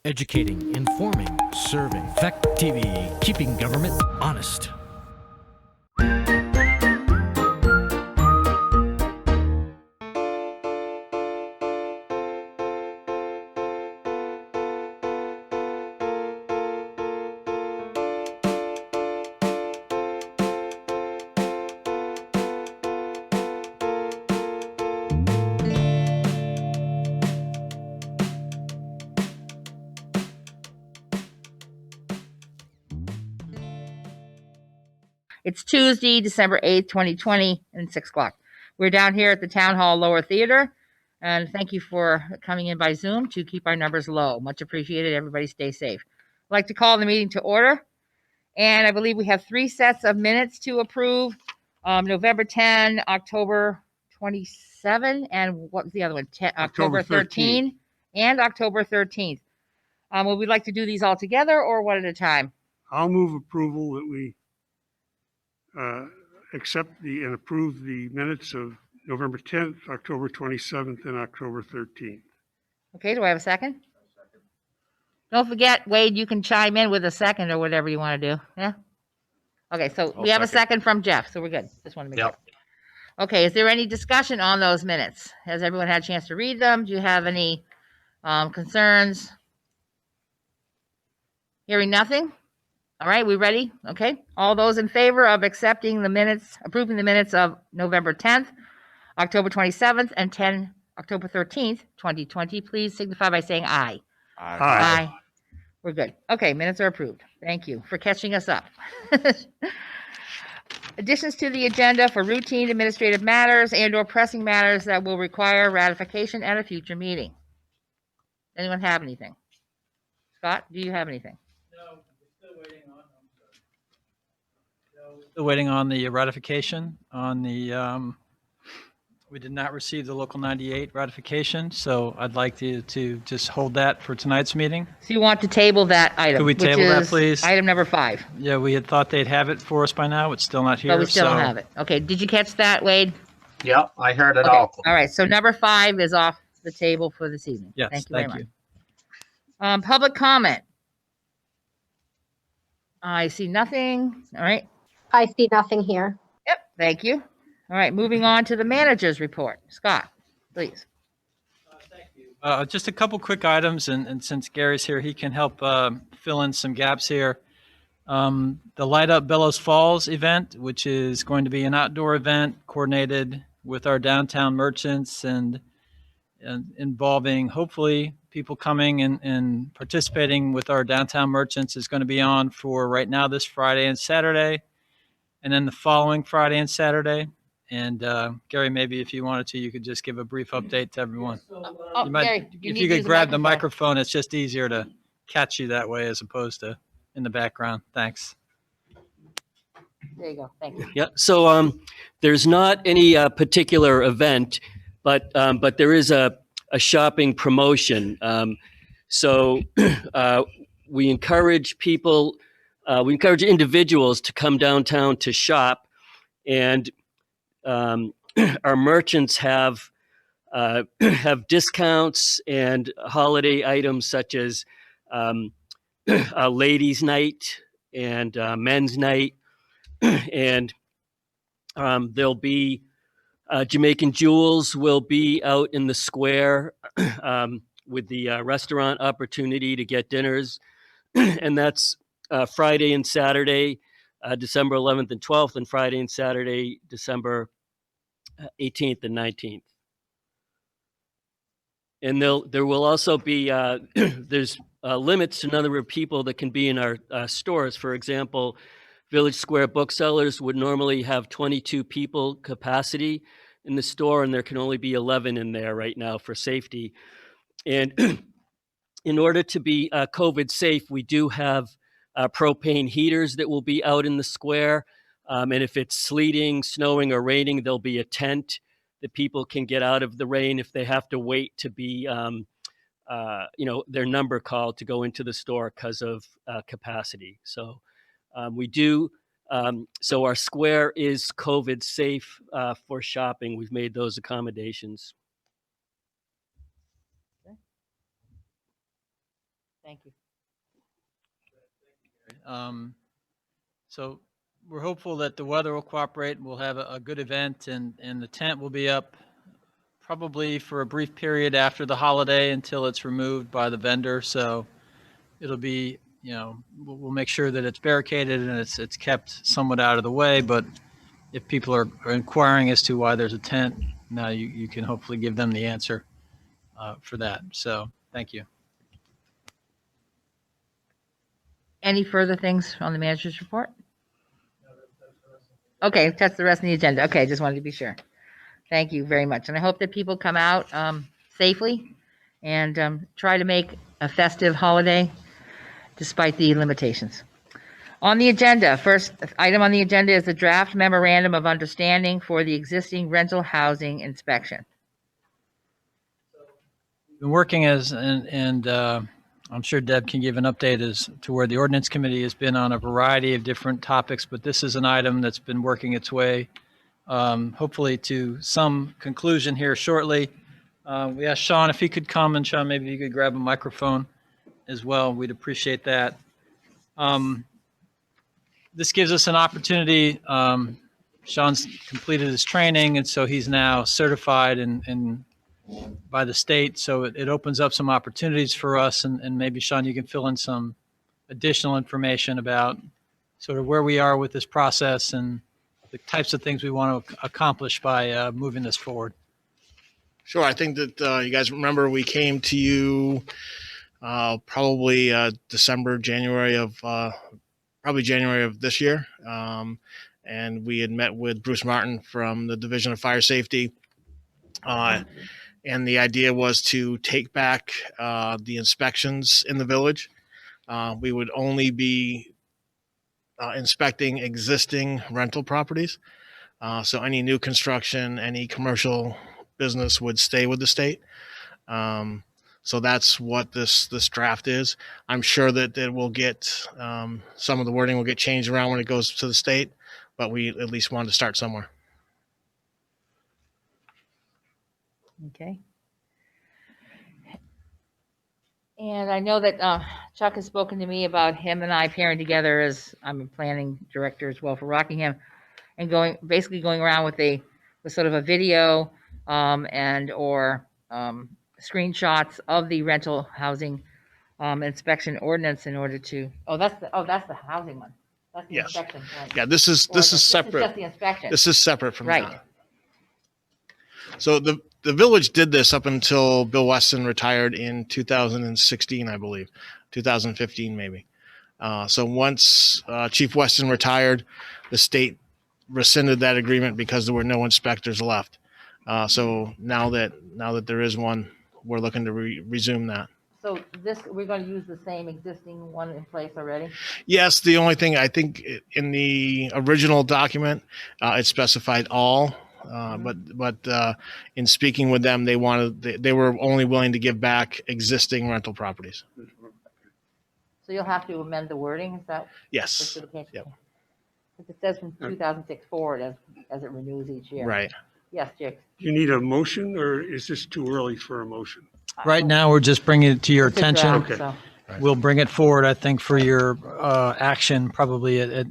Educating, informing, serving. Fact TV, keeping government honest. It's Tuesday, December 8th, 2020, and 6 o'clock. We're down here at the Town Hall Lower Theater, and thank you for coming in by Zoom to keep our numbers low. Much appreciated. Everybody stay safe. I'd like to call the meeting to order, and I believe we have 3 sets of minutes to approve. November 10, October 27, and what was the other one? October 13 and October 13th. Would we like to do these all together or one at a time? I'll move approval that we accept and approve the minutes of November 10th, October 27th, and October 13th. Okay, do I have a second? Don't forget, Wade, you can chime in with a second or whatever you want to do. Yeah? Okay, so we have a second from Jeff, so we're good. Just want to make sure. Okay, is there any discussion on those minutes? Has everyone had a chance to read them? Do you have any concerns? Hearing nothing? All right, we ready? Okay. All those in favor of accepting the minutes, approving the minutes of November 10th, October 27th, and October 13th, 2020, please signify by saying aye. Aye. We're good. Okay, minutes are approved. Thank you for catching us up. Additions to the agenda for routine administrative matters and/or pressing matters that will require ratification at a future meeting. Anyone have anything? Scott, do you have anything? Still waiting on the ratification on the, we did not receive the Local 98 ratification, so I'd like to just hold that for tonight's meeting. So you want to table that item? Could we table that, please? Item number 5. Yeah, we had thought they'd have it for us by now. It's still not here. But we still don't have it. Okay, did you catch that, Wade? Yep, I heard it Okay. all. All right, so number 5 is off the table for this evening. Yes, Thank you very much. Public comment. I see nothing. All right. I see nothing here. Yep, thank you. All right, moving on to the manager's report. Scott, please. Thank you. Just a couple quick items, and since Gary's here, he can help fill in some gaps here. The Light Up Bellows Falls event, which is going to be an outdoor event coordinated with our downtown merchants and involving hopefully people coming and participating with our downtown merchants, is going to be on for right now this Friday and Saturday, and then the following Friday and Saturday. And Gary, maybe if you wanted to, you could just give a brief update to everyone. Gary, if you could grab the microphone, it's just easier to catch you that way as opposed to in the background. Thanks. There you go. Thank you. Yeah. So there's not any particular event, but there is a shopping promotion. So we encourage people, we encourage individuals to come downtown to shop, and our merchants have discounts and holiday items such as a ladies' night and men's night, and there'll be Jamaican Jewels will be out in the square with the restaurant opportunity to get dinners, and that's Friday and Saturday, December 11th and 12th, and Friday and Saturday, December 18th and 19th. And there will also be, there's limits to the number of people that can be in our stores. For example, Village Square Booksellers would normally have 22 people capacity in the store, and there can only be 11 in there right now for safety. And in order to be COVID safe, we do have propane heaters that will be out in the square. And if it's sleeting, snowing, or raining, there'll be a tent that people can get out of the rain if they have to wait to be, their number called to go into the store because of capacity. So we do. So our square is COVID safe for shopping. We've made those accommodations. Thank you. So we're hopeful that the weather will cooperate and we'll have a good event, and the tent will be up probably for a brief period after the holiday until it's removed by the vendor. So it'll be, we'll make sure that it's barricaded and it's kept somewhat out of the way. But if people are inquiring as to why there's a tent, now you can hopefully give them the answer for that. So thank you. Any further things on the manager's report? Okay, that's the rest of the agenda. Okay, just wanted to be sure. Thank you very much. And I hope that people come out safely and try to make a festive holiday despite the limitations. On the agenda, first item on the agenda is the draft memorandum of understanding for the existing rental housing inspection. Been working and I'm sure Deb can give an update as to where the ordinance committee has been on a variety of different topics, but this is an item that's been working its way, hopefully to some conclusion here shortly. We asked Sean if he could come, and Sean, maybe you could grab a microphone as well. We'd appreciate that. This gives us an opportunity. Sean's completed his training, and so he's now certified and by the state. So it opens up some opportunities for us. And maybe, Sean, you can fill in some additional information about sort of where we are with this process and the types of things we want to accomplish by moving this forward. Sure. I think that you guys remember we came to you probably January of this year. And we had met with Bruce Martin from the Division of Fire Safety. And the idea was to take back the inspections in the village. We would only be inspecting existing rental properties. So any new construction, any commercial business would stay with the state. So that's what this draft is. I'm sure that it will get, some of the wording will get changed around when it goes to the state, but we at least wanted to start somewhere. Okay. And I know that Chuck has spoken to me about him and I pairing together as I'm a planning director as well for Rockingham, and basically going around with sort of a video or screenshots of the rental housing inspection ordinance in order to. That's the housing one. That's the Yes. inspection one. Yeah, this is This is separate. just the inspection. This is separate from Right. that. So the village did this up until Bill Weston retired in 2016, I believe, 2015 maybe. So once Chief Weston retired, the state rescinded that agreement because there were no inspectors left. So now that there is one, we're looking to resume that. So we're going to use the same existing one in place already? Yes, the only thing I think in the original document, it specified all. But in speaking with them, they were only willing to give back existing rental properties. So you'll have to amend the wording, is that? Yes. Justification? Yep. Because it says from 2006 forward as it renews each year. Right. Yes, Jake. Do you need a motion, or is this too early for a motion? Right now, we're just bringing it to your It's a attention. draft, so- We'll bring it forward, I think, for your action, probably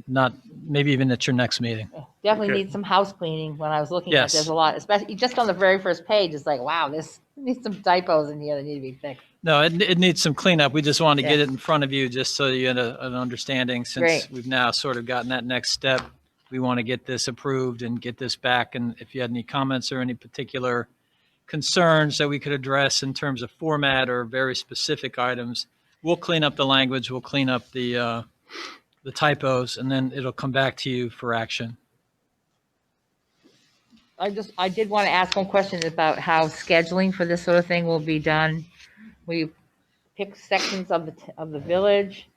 maybe even at your next meeting. Definitely Okay. need some house cleaning. When I was looking at, Yes. there's a lot, especially just on the very first page. It's like, wow, this needs some typos in here that need to be fixed. No, it needs some cleanup. We just wanted to get Yeah. it in front of you just so you had an understanding, since Great. we've now sort of gotten that next step. We want to get this approved and get this back. And if you had any comments or any particular concerns that we could address in terms of format or very specific items, we'll clean up the language, we'll clean up the typos, and then it'll come back to you for action. I did want to ask one question about how scheduling for this sort of thing will be done. Will you pick sections of the village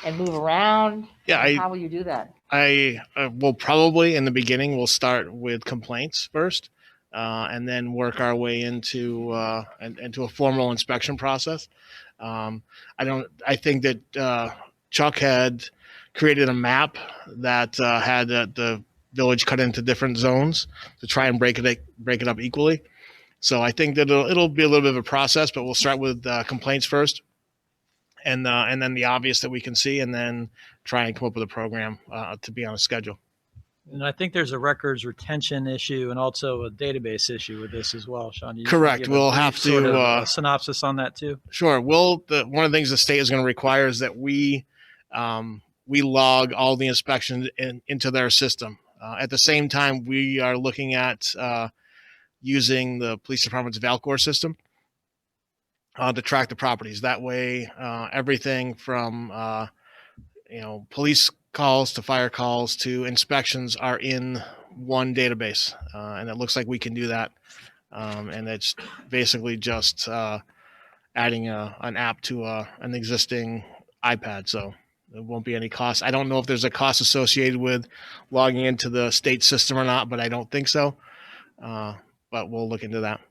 and move around? Yeah, How will you do that? I will probably in the beginning we'll start with complaints first, and then work our way into a formal inspection process. I think that Chuck had created a map that had the village cut into different zones to try and break it up equally. So I think that it'll be a little bit of a process, but we'll start with complaints first, and then the obvious that we can see, and then try and come up with a program to be on a schedule. And I think there's a records retention issue and also a database issue with this as well, Sean. You Correct. give a We'll brief have sort to, of, synopsis on that too. Sure. One of the things the state is going to require is that we log all the inspections into their system. At the same time, we are looking at using the police department's Valcor system to track the properties. That way, everything from police calls to fire calls to inspections are in one database, and it looks like we can do that. And it's basically just adding an app to an existing iPad, so there won't be any cost. I don't know if there's a cost associated with logging into the state system or not, but I don't think so. But we'll look into that.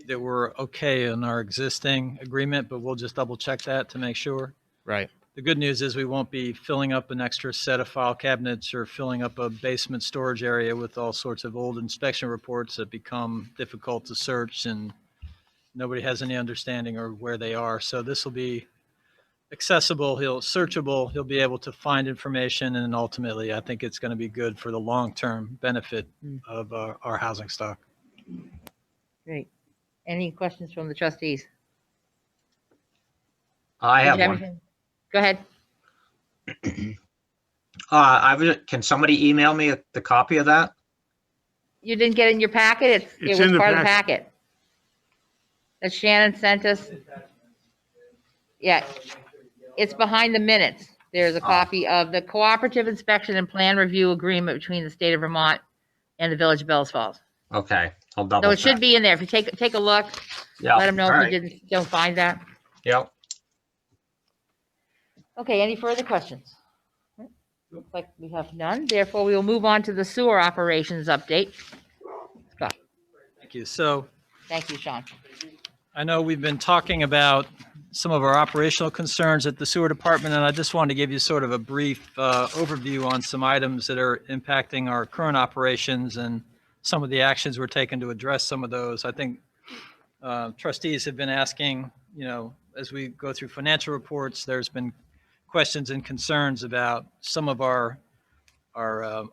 That we're okay in our existing agreement, but we'll just double check that to make sure. Right. The good news is we won't be filling up an extra set of file cabinets or filling up a basement storage area with all sorts of old inspection reports that become difficult to search and nobody has any understanding of where they are. So this will be accessible, searchable, he'll be able to find information, and ultimately I think it's going to be good for the long-term benefit of our housing stock. Great. Any questions from the trustees? I Did have you one. anything? Go ahead. Can somebody email me the copy of that? You didn't get in your packet? It It's was in the part of the packet. That Shannon sent us. Yeah, it's behind the minutes. There's a copy of the Cooperative Inspection and Plan Review Agreement between the state of Vermont and the Village of Bellows Falls. Okay, I'll So double it should check. be in there. If you take a look, Yeah. let them know all if you right. don't find that. Yep. Okay, any further questions? Looks like we have none. Therefore, we will move on to the sewer operations update. Scott. Thank you. So Thank you, Sean. I know we've been talking about some of our operational concerns at the sewer department, and I just wanted to give you sort of a brief overview on some items that are impacting our current operations and some of the actions we're taking to address some of those. I think trustees have been asking, as we go through financial reports, there's been questions and concerns about some of our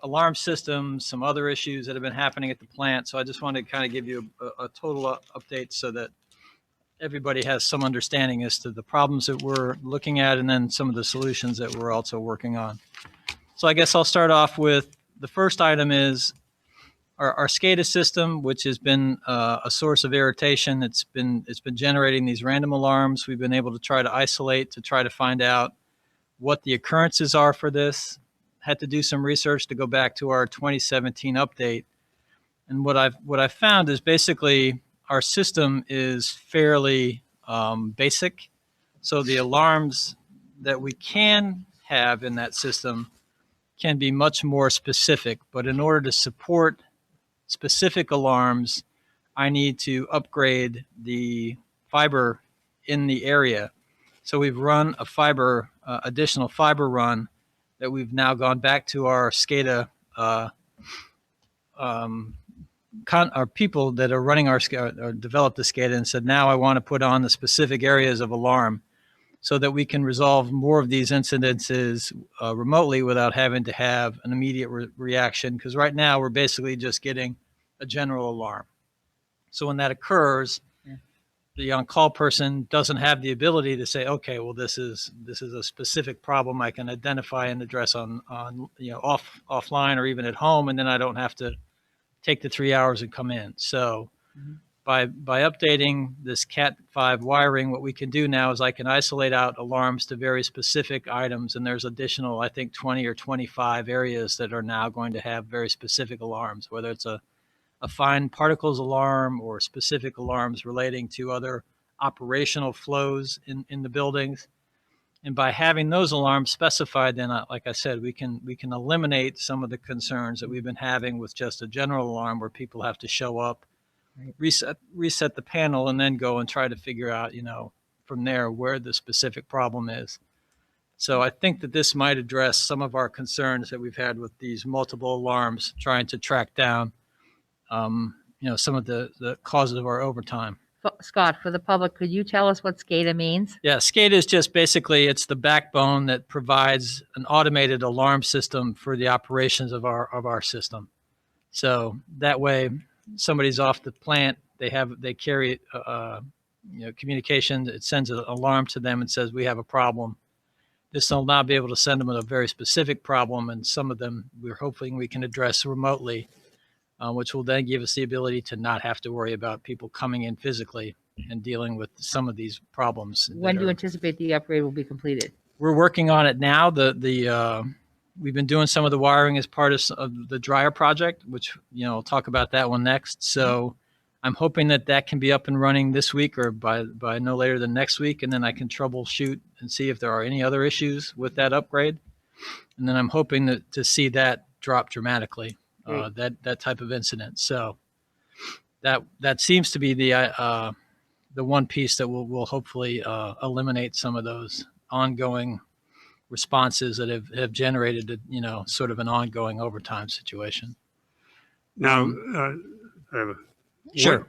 alarm systems, some other issues that have been happening at the plant. So I just wanted to kind of give you a total update so that everybody has some understanding as to the problems that we're looking at and then some of the solutions that we're also working on. So I guess I'll start off with the first item is our SCADA system, which has been a source of irritation. It's been generating these random alarms. We've been able to try to isolate to try to find out what the occurrences are for this. Had to do some research to go back to our 2017 update. And what I've found is basically our system is fairly basic. So the alarms that we can have in that system can be much more specific. But in order to support specific alarms, I need to upgrade the fiber in the area. So we've run a additional fiber run that we've now gone back to our SCADA, our people that are running our SCADA or developed the SCADA and said, now I want to put on the specific areas of alarm so that we can resolve more of these incidences remotely without having to have an immediate reaction. Because right now we're basically just getting a general alarm. So when that occurs, the on-call person doesn't have the ability to say, okay, well, this is a specific problem I can identify and address on offline or even at home, and then I don't have to take the 3 hours and come in. So by updating this Cat 5 wiring, what we can do now is I can isolate out alarms to very specific items, and there's additional, I think, 20 or 25 areas that are now going to have very specific alarms, whether it's a fine particles alarm or specific alarms relating to other operational flows in the buildings. And by having those alarms specified, then, like I said, we can eliminate some of the concerns that we've been having with just a general alarm where people have to show up, reset the panel, and then go and try to figure out, from there where the specific problem is. So I think that this might address some of our concerns that we've had with these multiple alarms, trying to track down some of the causes of our overtime. Scott, for the public, could you tell us what SCADA means? Yeah, SCADA is just basically, it's the backbone that provides an automated alarm system for the operations of our system. So that way, somebody's off the plant, they carry communication. It sends an alarm to them and says we have a problem. This will now be able to send them a very specific problem, and some of them we're hoping we can address remotely, which will then give us the ability to not have to worry about people coming in physically and dealing with some of these problems. When do you anticipate the upgrade will be completed? We're working on it now. We've been doing some of the wiring as part of the dryer project, which, I'll talk about that one next. So I'm hoping that can be up and running this week or by no later than next week. And then I can troubleshoot and see if there are any other issues with that upgrade. And then I'm hoping to see that drop dramatically, that type of incident. So that seems to be the one piece that will hopefully eliminate some of those ongoing responses that have generated, sort of an ongoing overtime situation. Now, I have a, Sure.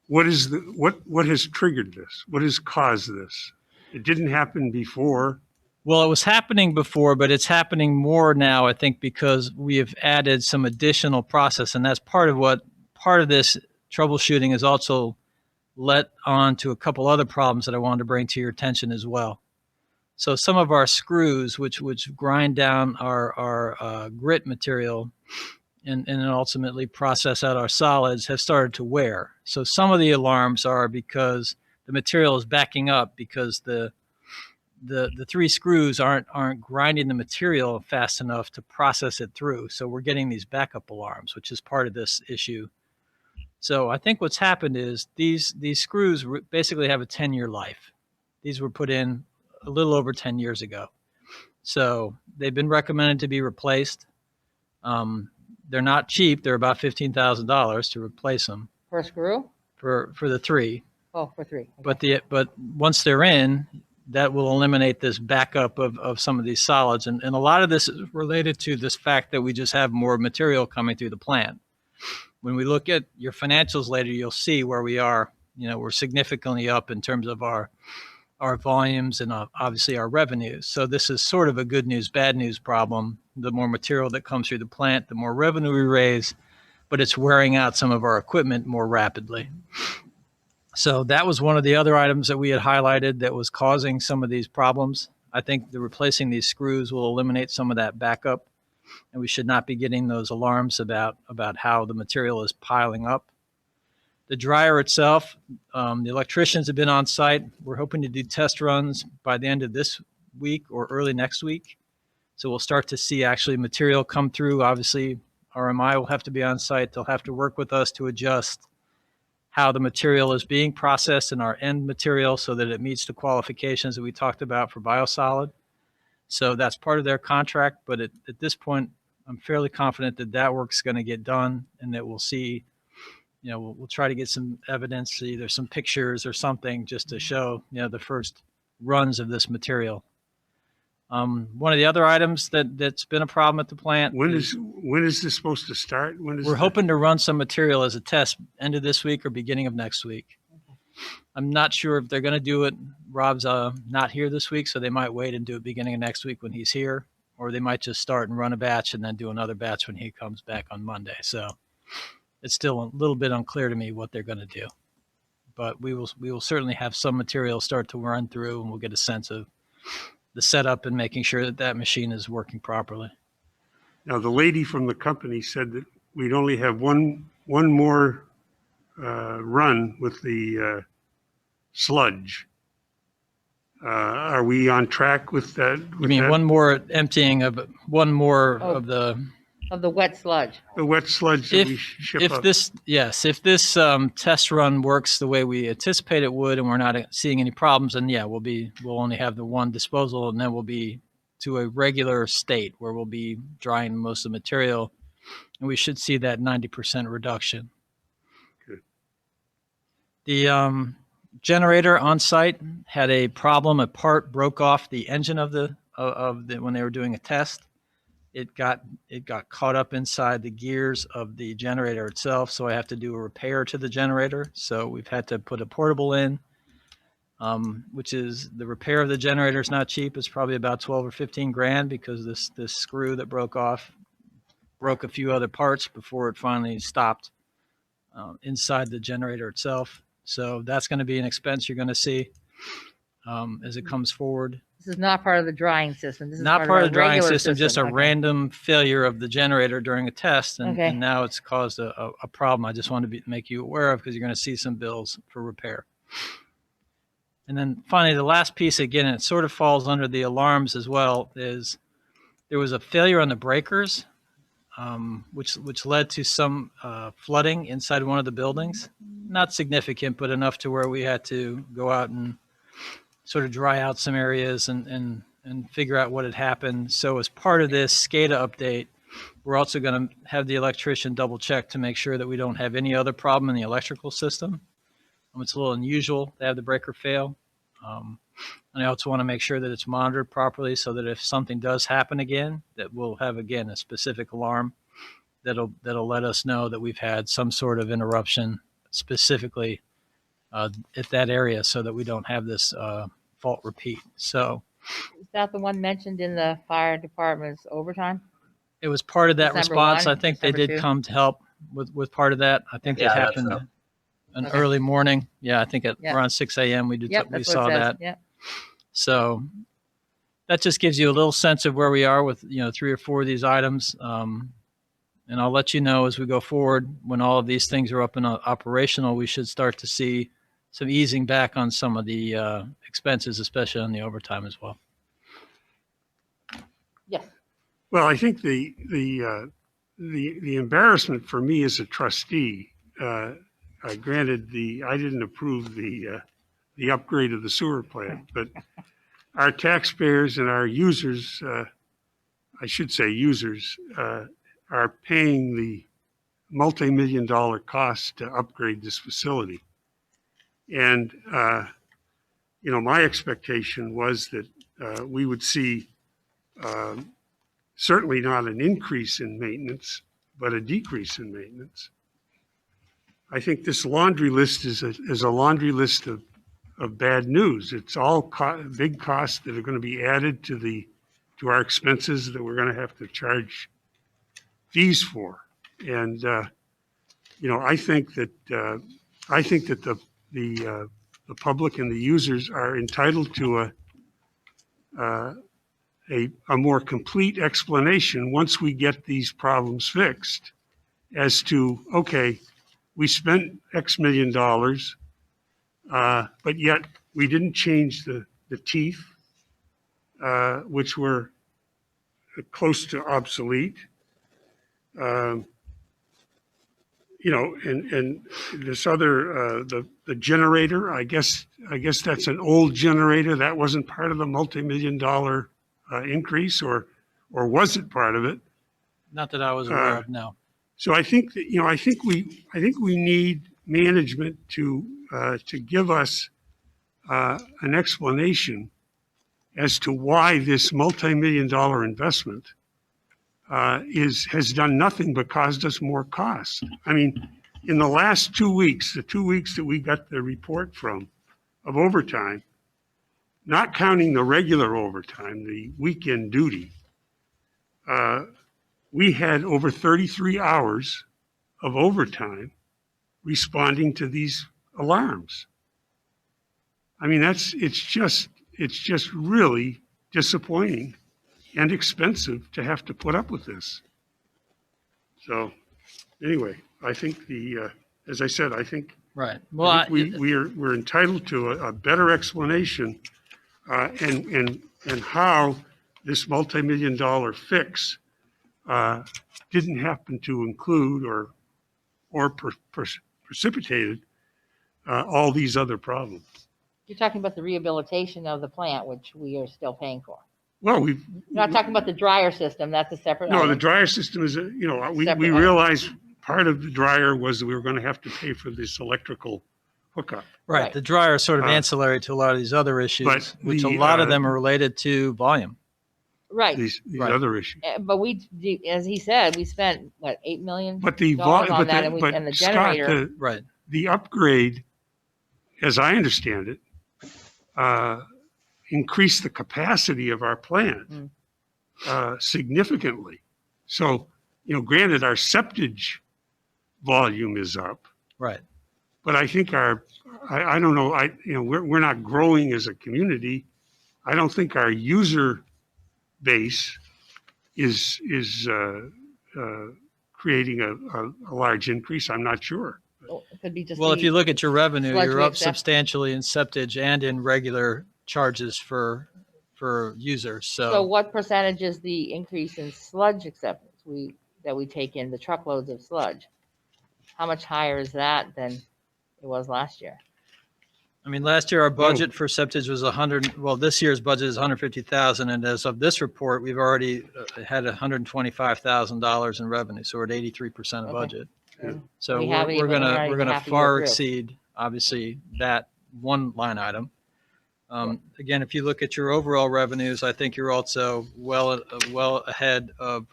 what has triggered this? What has caused this? It didn't happen before. Well, it was happening before, but it's happening more now, I think, because we have added some additional process, and that's part of this troubleshooting is also let on to a couple other problems that I wanted to bring to your attention as well. So some of our screws, which grind down our grit material and ultimately process out our solids, have started to wear. So some of the alarms are because the material is backing up because the three screws aren't grinding the material fast enough to process it through. So we're getting these backup alarms, which is part of this issue. So I think what's happened is these screws basically have a 10-year life. These were put in a little over 10 years ago. So they've been recommended to be replaced. They're not cheap. They're about $15,000 to replace them For a screw? for the three. Oh, for three. Okay. But once they're in, that will eliminate this backup of some of these solids. And a lot of this is related to this fact that we just have more material coming through the plant. When we look at your financials later, you'll see where we are. We're significantly up in terms of our volumes and obviously our revenues. So this is sort of a good news, bad news problem. The more material that comes through the plant, the more revenue we raise, but it's wearing out some of our equipment more rapidly. So that was one of the other items that we had highlighted that was causing some of these problems. I think replacing these screws will eliminate some of that backup, and we should not be getting those alarms about how the material is piling up. The dryer itself, the electricians have been on site. We're hoping to do test runs by the end of this week or early next week. So we'll start to see actually material come through. Obviously, RMI will have to be on site. They'll have to work with us to adjust how the material is being processed in our end material so that it meets the qualifications that we talked about for biosolid. So that's part of their contract. But at this point, I'm fairly confident that work's going to get done and that we'll see. We'll try to get some evidence, either some pictures or something, just to show, the first runs of this material. One of the other items that's been a problem at the plant. When is this supposed to start? We're hoping to run some material as a test end of this week or beginning of next week. I'm not sure if they're going to do it. Rob's not here this week, so they might wait and do it beginning of next week when he's here, or they might just start and run a batch and then do another batch when he comes back on Monday. So it's still a little bit unclear to me what they're going to do, but we will certainly have some material start to run through, and we'll get a sense of the setup and making sure that machine is working properly. Now, the lady from the company said that we'd only have one more run with the sludge. Are we on track with that? You mean one more emptying of one more of the wet sludge? The wet sludge that we ship if up. this test run works the way we anticipate it would, and we're not seeing any problems, then we'll only have the one disposal, and then we'll be to a regular state where we'll be drying most of the material, and we should see that 90% reduction. Good. The generator on site had a problem. A part broke off the engine of the when they were doing a test. it got caught up inside the gears of the generator itself. So I have to do a repair to the generator. So we've had to put a portable in, which is the repair of the generator is not cheap. It's probably about 12 or 15 grand because this screw that broke off broke a few other parts before it finally stopped inside the generator itself. So that's going to be an expense you're going to see as it comes forward. This is not part of the drying system. This is Not part our of the drying regular system, just a Okay. random failure of the generator during a test, and, Okay. and now it's caused a problem. I just want to make you aware of because you're going to see some bills for repair. And then finally, the last piece, again, it sort of falls under the alarms as well, is there was a failure on the breakers, which led to some flooding inside one of the buildings. Not significant, but enough to where we had to go out and sort of dry out some areas and figure out what had happened. So as part of this SCADA update, we're also going to have the electrician double check to make sure that we don't have any other problem in the electrical system. It's a little unusual to have the breaker fail. And I also want to make sure that it's monitored properly so that if something does happen again, that we'll have, again, a specific alarm that'll let us know that we've had some sort of interruption specifically at that area so that we don't have this fault repeat. So Is that the one mentioned in the fire department's overtime? it was part of that December response. 1, I think they December did 2? come to help with part of that. I think Yeah, it that's happened up. an Okay. early morning. Yeah, I think at Yeah. around 6 a.m. we Yep, we that's saw what it says. that. Yep. So that just gives you a little sense of where we are with 3 or 4 of these items. And I'll let you know as we go forward when all of these things are up and operational, we should start to see some easing back on some of the expenses, especially on the overtime as well. Yes. Well, I think the embarrassment for me as a trustee, granted I didn't approve the upgrade of the sewer plant, but our taxpayers and our users, I should say users, are paying the multi-million-dollar cost to upgrade this facility. And, my expectation was that we would see certainly not an increase in maintenance, but a decrease in maintenance. I think this laundry list is a laundry list of bad news. It's all big costs that are going to be added to our expenses that we're going to have to charge fees for. And I think that the public and the users are entitled to a more complete explanation once we get these problems fixed as to, okay, we spent X million dollars, but yet we didn't change the teeth, which were close to obsolete. And this other, the generator, I guess that's an old generator. That wasn't part of the multi-million-dollar increase, or was it part of it? Not that I was aware of, no. So I think that, I think we need management to give us an explanation as to why this multi-million-dollar investment has done nothing but caused us more cost. I mean, in the last 2 weeks, the 2 weeks that we got the report from of overtime, not counting the regular overtime, the weekend duty, we had over 33 hours of overtime responding to these alarms. I mean, it's just really disappointing and expensive to have to put up with this. So anyway, I think as I said, I think Right. Well, we're entitled to a better explanation and how this multi-million-dollar fix didn't happen to include or precipitated all these other problems. You're talking about the rehabilitation of the plant, which we are still paying for. Well, You're not talking about the dryer system. That's a separate no, the item. dryer system is, we Separate item. realized part of the dryer was that we were going to have to pay for this electrical hookup. right. Right. The dryer is sort of Uh, ancillary to a lot of these other issues, but which a the, lot of them are related to volume. Right. these Right. other issues. But as he said, we spent what, $8 million But the on but that, the, and the but Scott, generator. Right. the upgrade, as I understand it, increased the capacity of our plant significantly. So, granted, our septage volume is up, Right. but I think I don't know, we're not growing as a community. I don't think our user base is creating a large increase. I'm not sure. It could be just. Well, if you look at your revenue, sludge you're we up accept. substantially in septage and in regular charges for users. So what percentage is the increase in sludge acceptance that we take in, the truckloads of sludge? How much higher is that than it was last year? I mean, last year our budget for septage was 100. Well, this year's budget is 150,000, and as of this report, we've already had $125,000 in revenue, so we're at 83% of Okay. budget. Yeah. So We haven't we're even- we're not gonna even half a year far through. exceed obviously that one line item. Again, if you look at your overall revenues, I think you're also well ahead of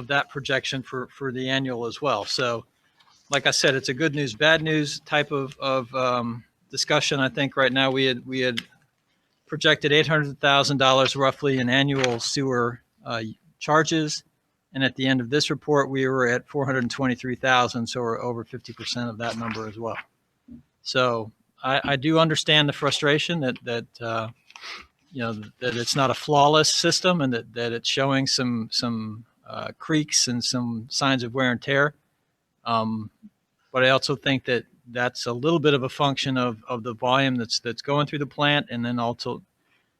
that projection for the annual as well. So, like I said, it's a good news, bad news type of discussion. I think right now we had projected $800,000 roughly in annual sewer charges, and at the end of this report, we were at 423,000, so we're over 50% of that number as well. So I do understand the frustration that that it's not a flawless system, and that it's showing some creaks and some signs of wear and tear. But I also think that that's a little bit of a function of the volume that's going through the plant, and then also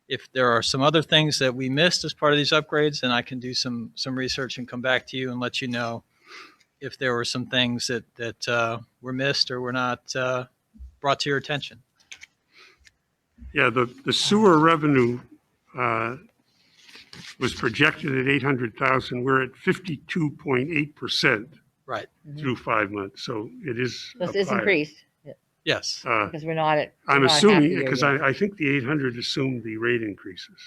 if there are some other things that we missed as part of these upgrades, then I can do some research and come back to you and let you know if there were some things that were missed or were not brought to your attention. Yeah, the sewer revenue was projected at 800,000. We're at 52.8% Right. through 5 months. So it is So up it's higher. increased Yes. because we're not at. I'm we're not half a assuming, year because yet. I think the 800 assumed the rate increases.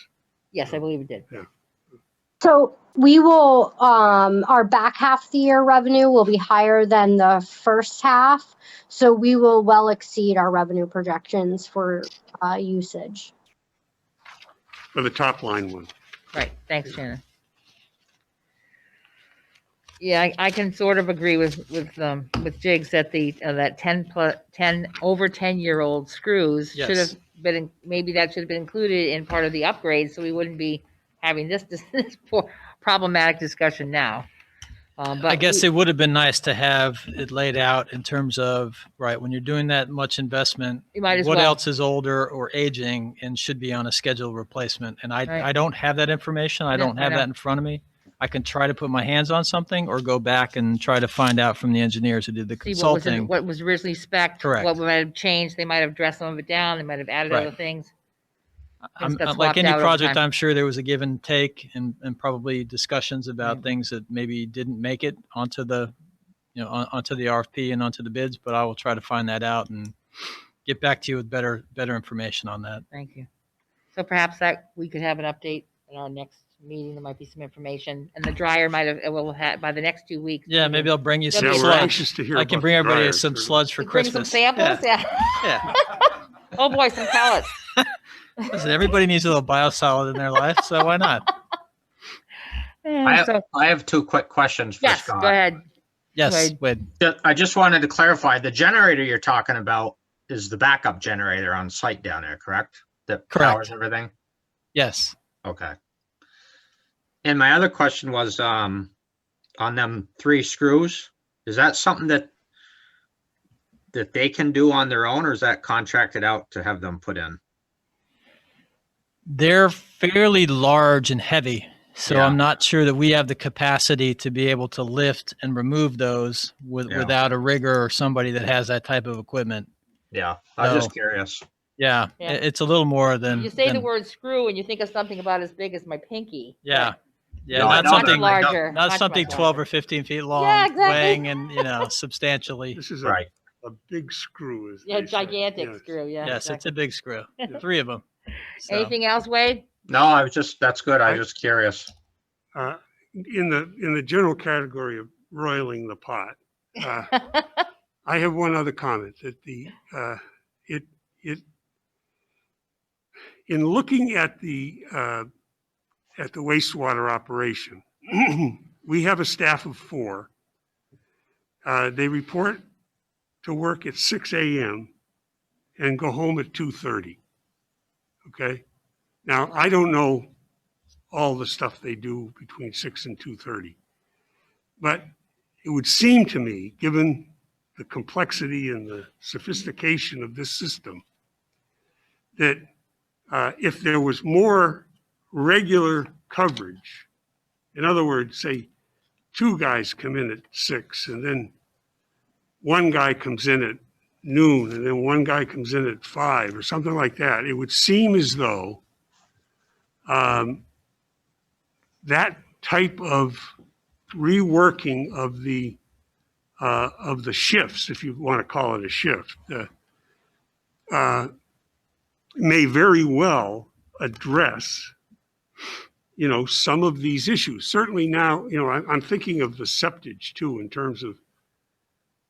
Yes, I believe it did. So we will, our back half of the year revenue will be higher than the first half. So we will well exceed our revenue projections for usage. For the top line one. Right. Thanks, Shannon. Yeah, I can sort of agree with Jigs that that 10 over 10-year-old screws should Yes. have been, maybe that should have been included in part of the upgrade, so we wouldn't be having this problematic discussion now. But I guess it would have been nice to have it laid out in terms of, right, when you're doing that much investment, You might as what well. else is older or aging and should be on a scheduled replacement. And Right. I don't have that information. I No, don't I have know. that in front of me. I can try to put my hands on something or go back and try to find out from the engineers who did the see consulting. what was originally spec'd, Correct. what might have changed. They might have dressed some of it down. They might have added Right. other things. I'm, got like swapped any out over project, time. I'm sure there was a give and take and probably discussions about things that maybe didn't make it onto the, onto the RFP and onto the bids, but I will try to find that out and get back to you with better information on that. Thank you. So perhaps that we could have an update in our next meeting. There might be some information, and the dryer will have by the next 2 weeks. Yeah, maybe I'll bring you some Yeah, Yeah, we're sludge. anxious to hear I about can bring the everybody dryer, some too. sludge for Bring some Christmas. samples. Yeah. Yeah. Oh boy, some pellets. Listen, everybody needs a little biosolid in their life, so why not? So I have two quick questions for yes, Scott. go ahead. Yes, Wade. Wade. I just wanted to clarify, the generator you're talking about is the backup generator on site down there, correct? That Correct. powers everything? Yes. Okay. And my other question was, on them 3 screws, is that something that they can do on their own, or is that contracted out to have them put in? They're fairly large and heavy, so Yeah. I'm not sure that we have the capacity to be able to lift and remove those Yeah. without a rigger or somebody that has that type of equipment. Yeah, I was No. just curious. Yeah, Yeah. it's a little more than. You say the than- word screw, and you think of something about as big as my pinky. Yeah. Yeah, No, I not know, something but I don't- larger. not much, something much 12 larger. or 15 feet long, Yeah, exactly. weighing and substantially. This is Right. a big screw. As Yeah, they say. gigantic Yes. screw. Yeah. Yes, it's exactly. a big screw. 3 of them. So, Anything else, Wade? No, I was just, that's good. I was just curious. In the general category of roiling the pot, I have one other comment that in looking at the wastewater operation, we have a staff of 4. They report to work at 6 a.m. and go home at 2:30. Okay. Now, I don't know all the stuff they do between 6 and 2:30, but it would seem to me, given the complexity and the sophistication of this system, that if there was more regular coverage, in other words, say 2 guys come in at 6 and then 1 guy comes in at noon and then 1 guy comes in at 5 or something like that, it would seem as though that type of reworking of the shifts, if you want to call it a shift, may very well address, some of these issues. Certainly now, I'm thinking of the septage too, in terms of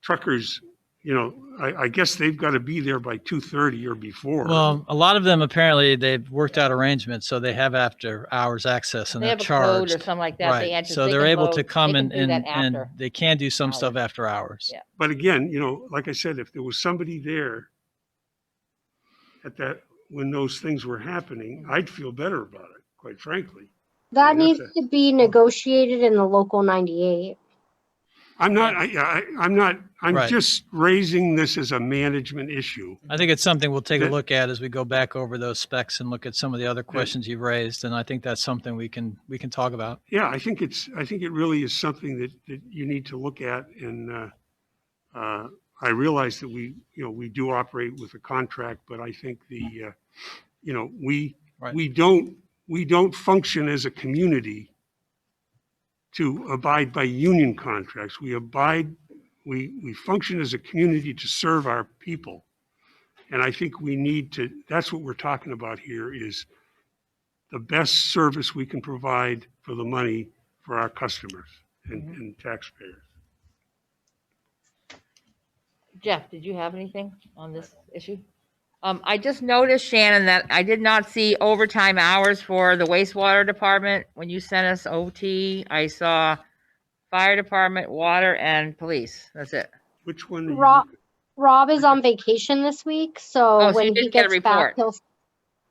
truckers. I guess they've got to be there by 2:30 or before. Well, a lot of them apparently they've worked out arrangements, so they have after hours access and They they're have a code or charged. something like that. They Right. enter, So they they're can able vote. to come They can do and that after they can do some stuff hours. after hours. Yeah. But again, like I said, if there was somebody there at that when those things were happening, I'd feel better about it, quite frankly. That mean, needs that's to be negotiated in the local 98. I'm not. I'm not. I'm Right. just raising this as a management issue. I think it's something we'll take a That- look at as we go back over those specs and look at some of the other questions you've raised. And I think that's something we can talk about. Yeah, I think it really is something that you need to look at. And I realize that we do operate with a contract, but I think we Right. we don't function as a community to abide by union contracts. We function as a community to serve our people. And I think we need to, that's what we're talking about here, is the best service we can provide for the money for our customers and taxpayers. Jeff, did you have anything on this issue? I just noticed, Shannon, that I did not see overtime hours for the wastewater department. When you sent us OT, I saw fire department, water, and police. That's it. Which one? are you Rob, looking Rob is on vacation this week, so Oh, so you when he didn't get a gets back, report.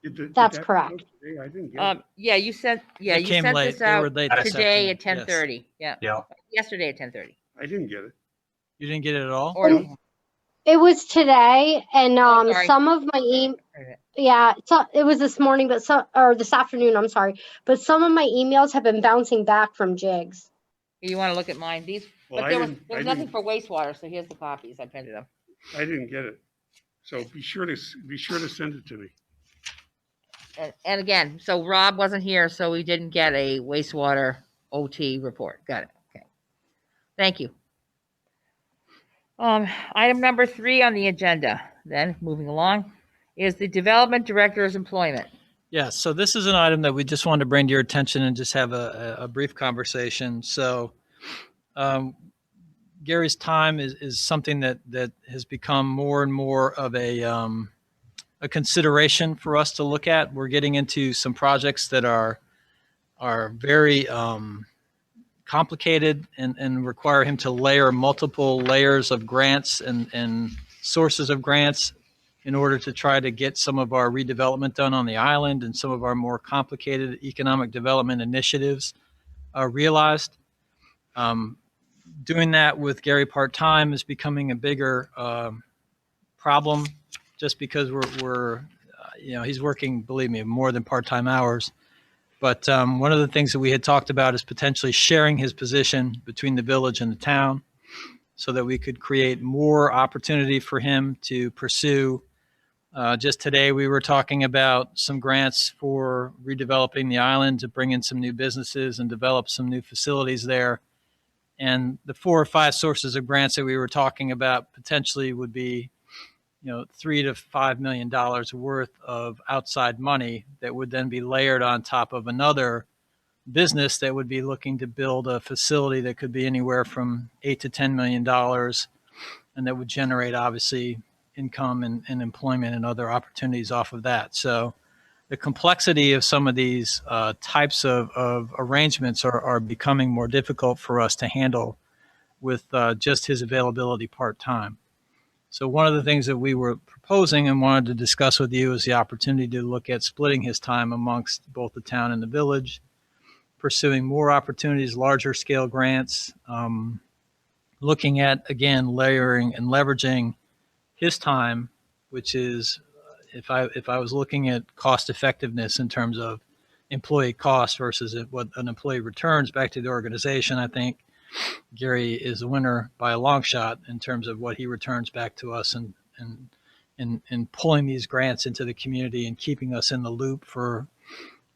he'll. That's that correct. out today? I didn't get it. Yeah, you sent They came late. this They were out late this today at afternoon. 10:30. Yeah. Yeah. Yesterday at 10:30. I didn't get it. You didn't get it at all? Or It was today, and Oh, sorry. some of my yeah, so it was this morning, or this afternoon. I'm sorry, but some of my emails have been bouncing back from Jigs. you want to look at mine? These, Well, but I there was didn't- I nothing didn't- for wastewater, so here's the copies. I printed them. I didn't get it. So be sure to send it to me. And again, so Rob wasn't here, so we didn't get a wastewater OT report. Got it. Okay. Thank you. Item number 3 on the agenda, then moving along, is the development director's employment. Yeah, so this is an item that we just wanted to bring to your attention and just have a brief conversation. So Gary's time is something that has become more and more of a consideration for us to look at. We're getting into some projects that are very complicated and require him to layer multiple layers of grants and sources of grants in order to try to get some of our redevelopment done on the island and some of our more complicated economic development initiatives realized. Doing that with Gary part-time is becoming a bigger problem just because we're he's working, believe me, more than part-time hours. But one of the things that we had talked about is potentially sharing his position between the village and the town so that we could create more opportunity for him to pursue. Just today, we were talking about some grants for redeveloping the island to bring in some new businesses and develop some new facilities there. And the 4 or 5 sources of grants that we were talking about potentially would be, $3 to $5 million worth of outside money that would then be layered on top of another business that would be looking to build a facility that could be anywhere from $8 to $10 million, and that would generate obviously income and employment and other opportunities off of that. So the complexity of some of these types of arrangements are becoming more difficult for us to handle with just his availability part-time. So one of the things that we were proposing and wanted to discuss with you is the opportunity to look at splitting his time amongst both the town and the village, pursuing more opportunities, larger scale grants, looking at, again, layering and leveraging his time, which is, if I was looking at cost effectiveness in terms of employee cost versus what an employee returns back to the organization, I think Gary is a winner by a long shot in terms of what he returns back to us and pulling these grants into the community and keeping us in the loop for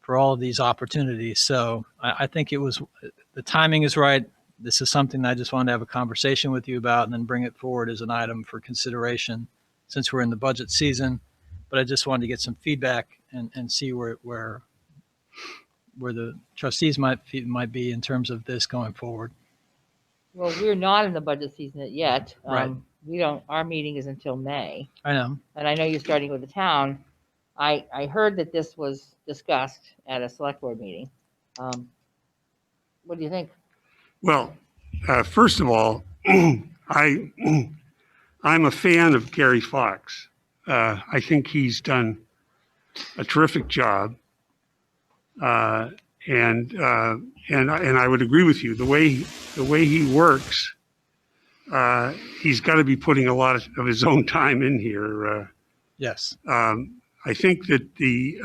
all of these opportunities. So I think the timing is right. This is something I just wanted to have a conversation with you about and then bring it forward as an item for consideration since we're in the budget season. But I just wanted to get some feedback and see where the trustees might be in terms of this going forward. Well, we're not in the budget season yet. Right. Our meeting is until May. I know. And I know you're starting with the town. I heard that this was discussed at a select board meeting. What do you think? Well, first of all, I'm a fan of Gary Fox. I think he's done a terrific job. And I would agree with you. The way he works, he's got to be putting a lot of his own time in here. Yes. I think that the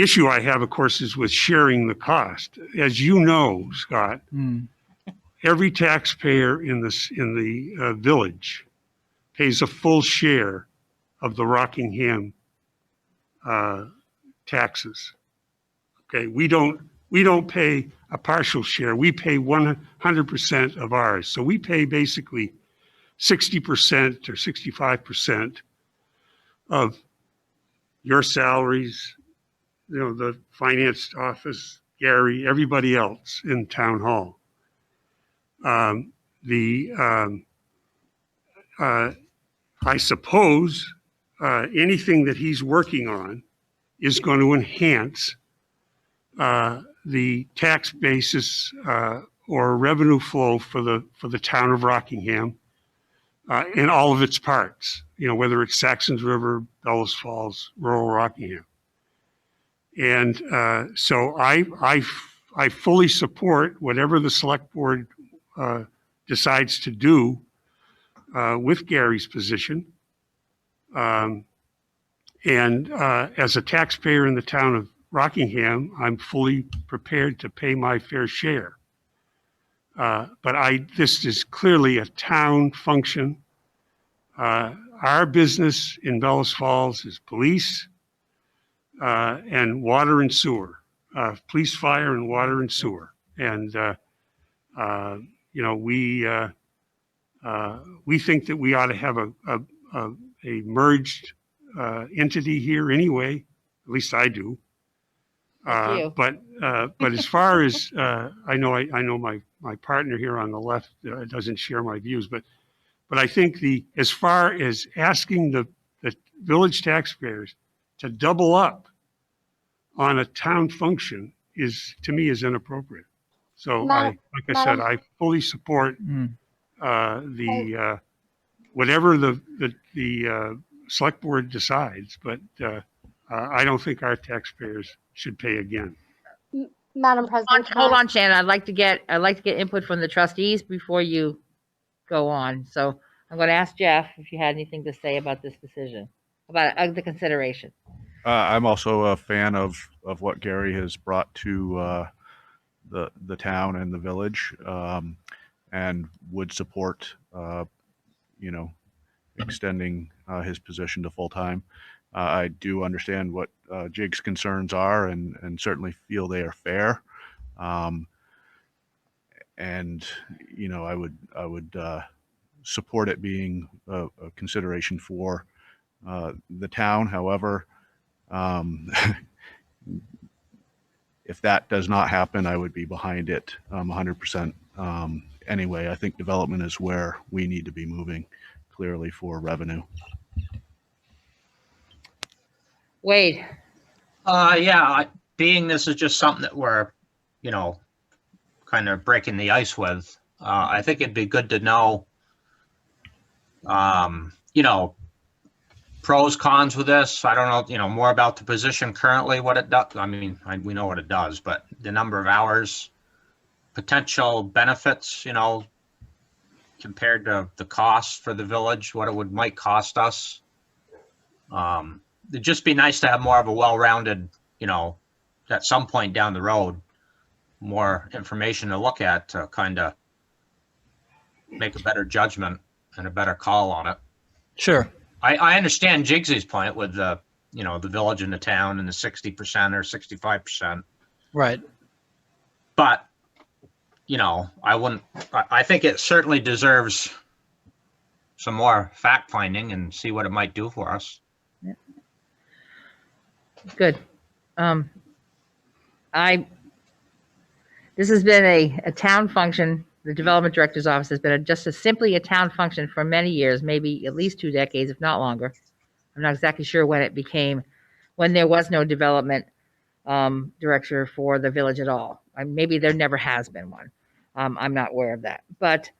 issue I have, of course, is with sharing the cost. As you know, Scott, every taxpayer in the village pays a full share of the Rockingham taxes. Okay, we don't pay a partial share. We pay 100% of ours. So we pay basically 60% or 65% of your salaries, the finance office, Gary, everybody else in town hall. I suppose anything that he's working on is going to enhance the tax basis or revenue flow for the town of Rockingham in all of its parts. Whether it's Saxons River, Bellows Falls, rural Rockingham, and so I fully support whatever the select board decides to do with Gary's position. And as a taxpayer in the town of Rockingham, I'm fully prepared to pay my fair share. But this is clearly a town function. Our business in Bellows Falls is police and water and sewer, police, fire, and water and sewer. And we think that we ought to have a merged entity here anyway. At least I do. But as far as I know my partner here on the left doesn't share my views, but I think as far as asking the village taxpayers to double up on a town function to me is inappropriate. So like I said, I fully support whatever the select board decides, but I don't think our taxpayers should pay again. Madam President. Hold on, Shannon. I'd like to get input from the trustees before you go on. So I'm going to ask Jeff if you had anything to say about this decision, about the consideration. I'm also a fan of what Gary has brought to the town and the village, and would support extending his position to full time. I do understand what Jig's concerns are, and certainly feel they are fair. And I would support it being a consideration for the town. However, if that does not happen, I would be behind it 100%. Anyway, I think development is where we need to be moving clearly for revenue. Wade, Yeah, being this is just something that we're, you know, kind of breaking the ice with, I think it'd be good to know, you know, pros, cons with this. I don't know, you know, more about the position currently, what it does. I mean, we know what it does, but the number of hours, potential benefits, you know, compared to the cost for the village, what it might cost us. It'd just be nice to have more of a well-rounded, you know, at some point down the road, more information to look at to kind of make a better judgment and a better call on it. Sure. I understand Jigsy's point with the, you know, the village and the town and the 60% or 65%. Right. But, you know, I think it certainly deserves some more fact finding and see what it might do for us. good. This has been a town function. The development director's office has been simply a town function for many years, maybe at least 2 decades, if not longer. I'm not exactly sure when there was no development director for the village at all. Maybe there never has been one. I'm not aware of that. But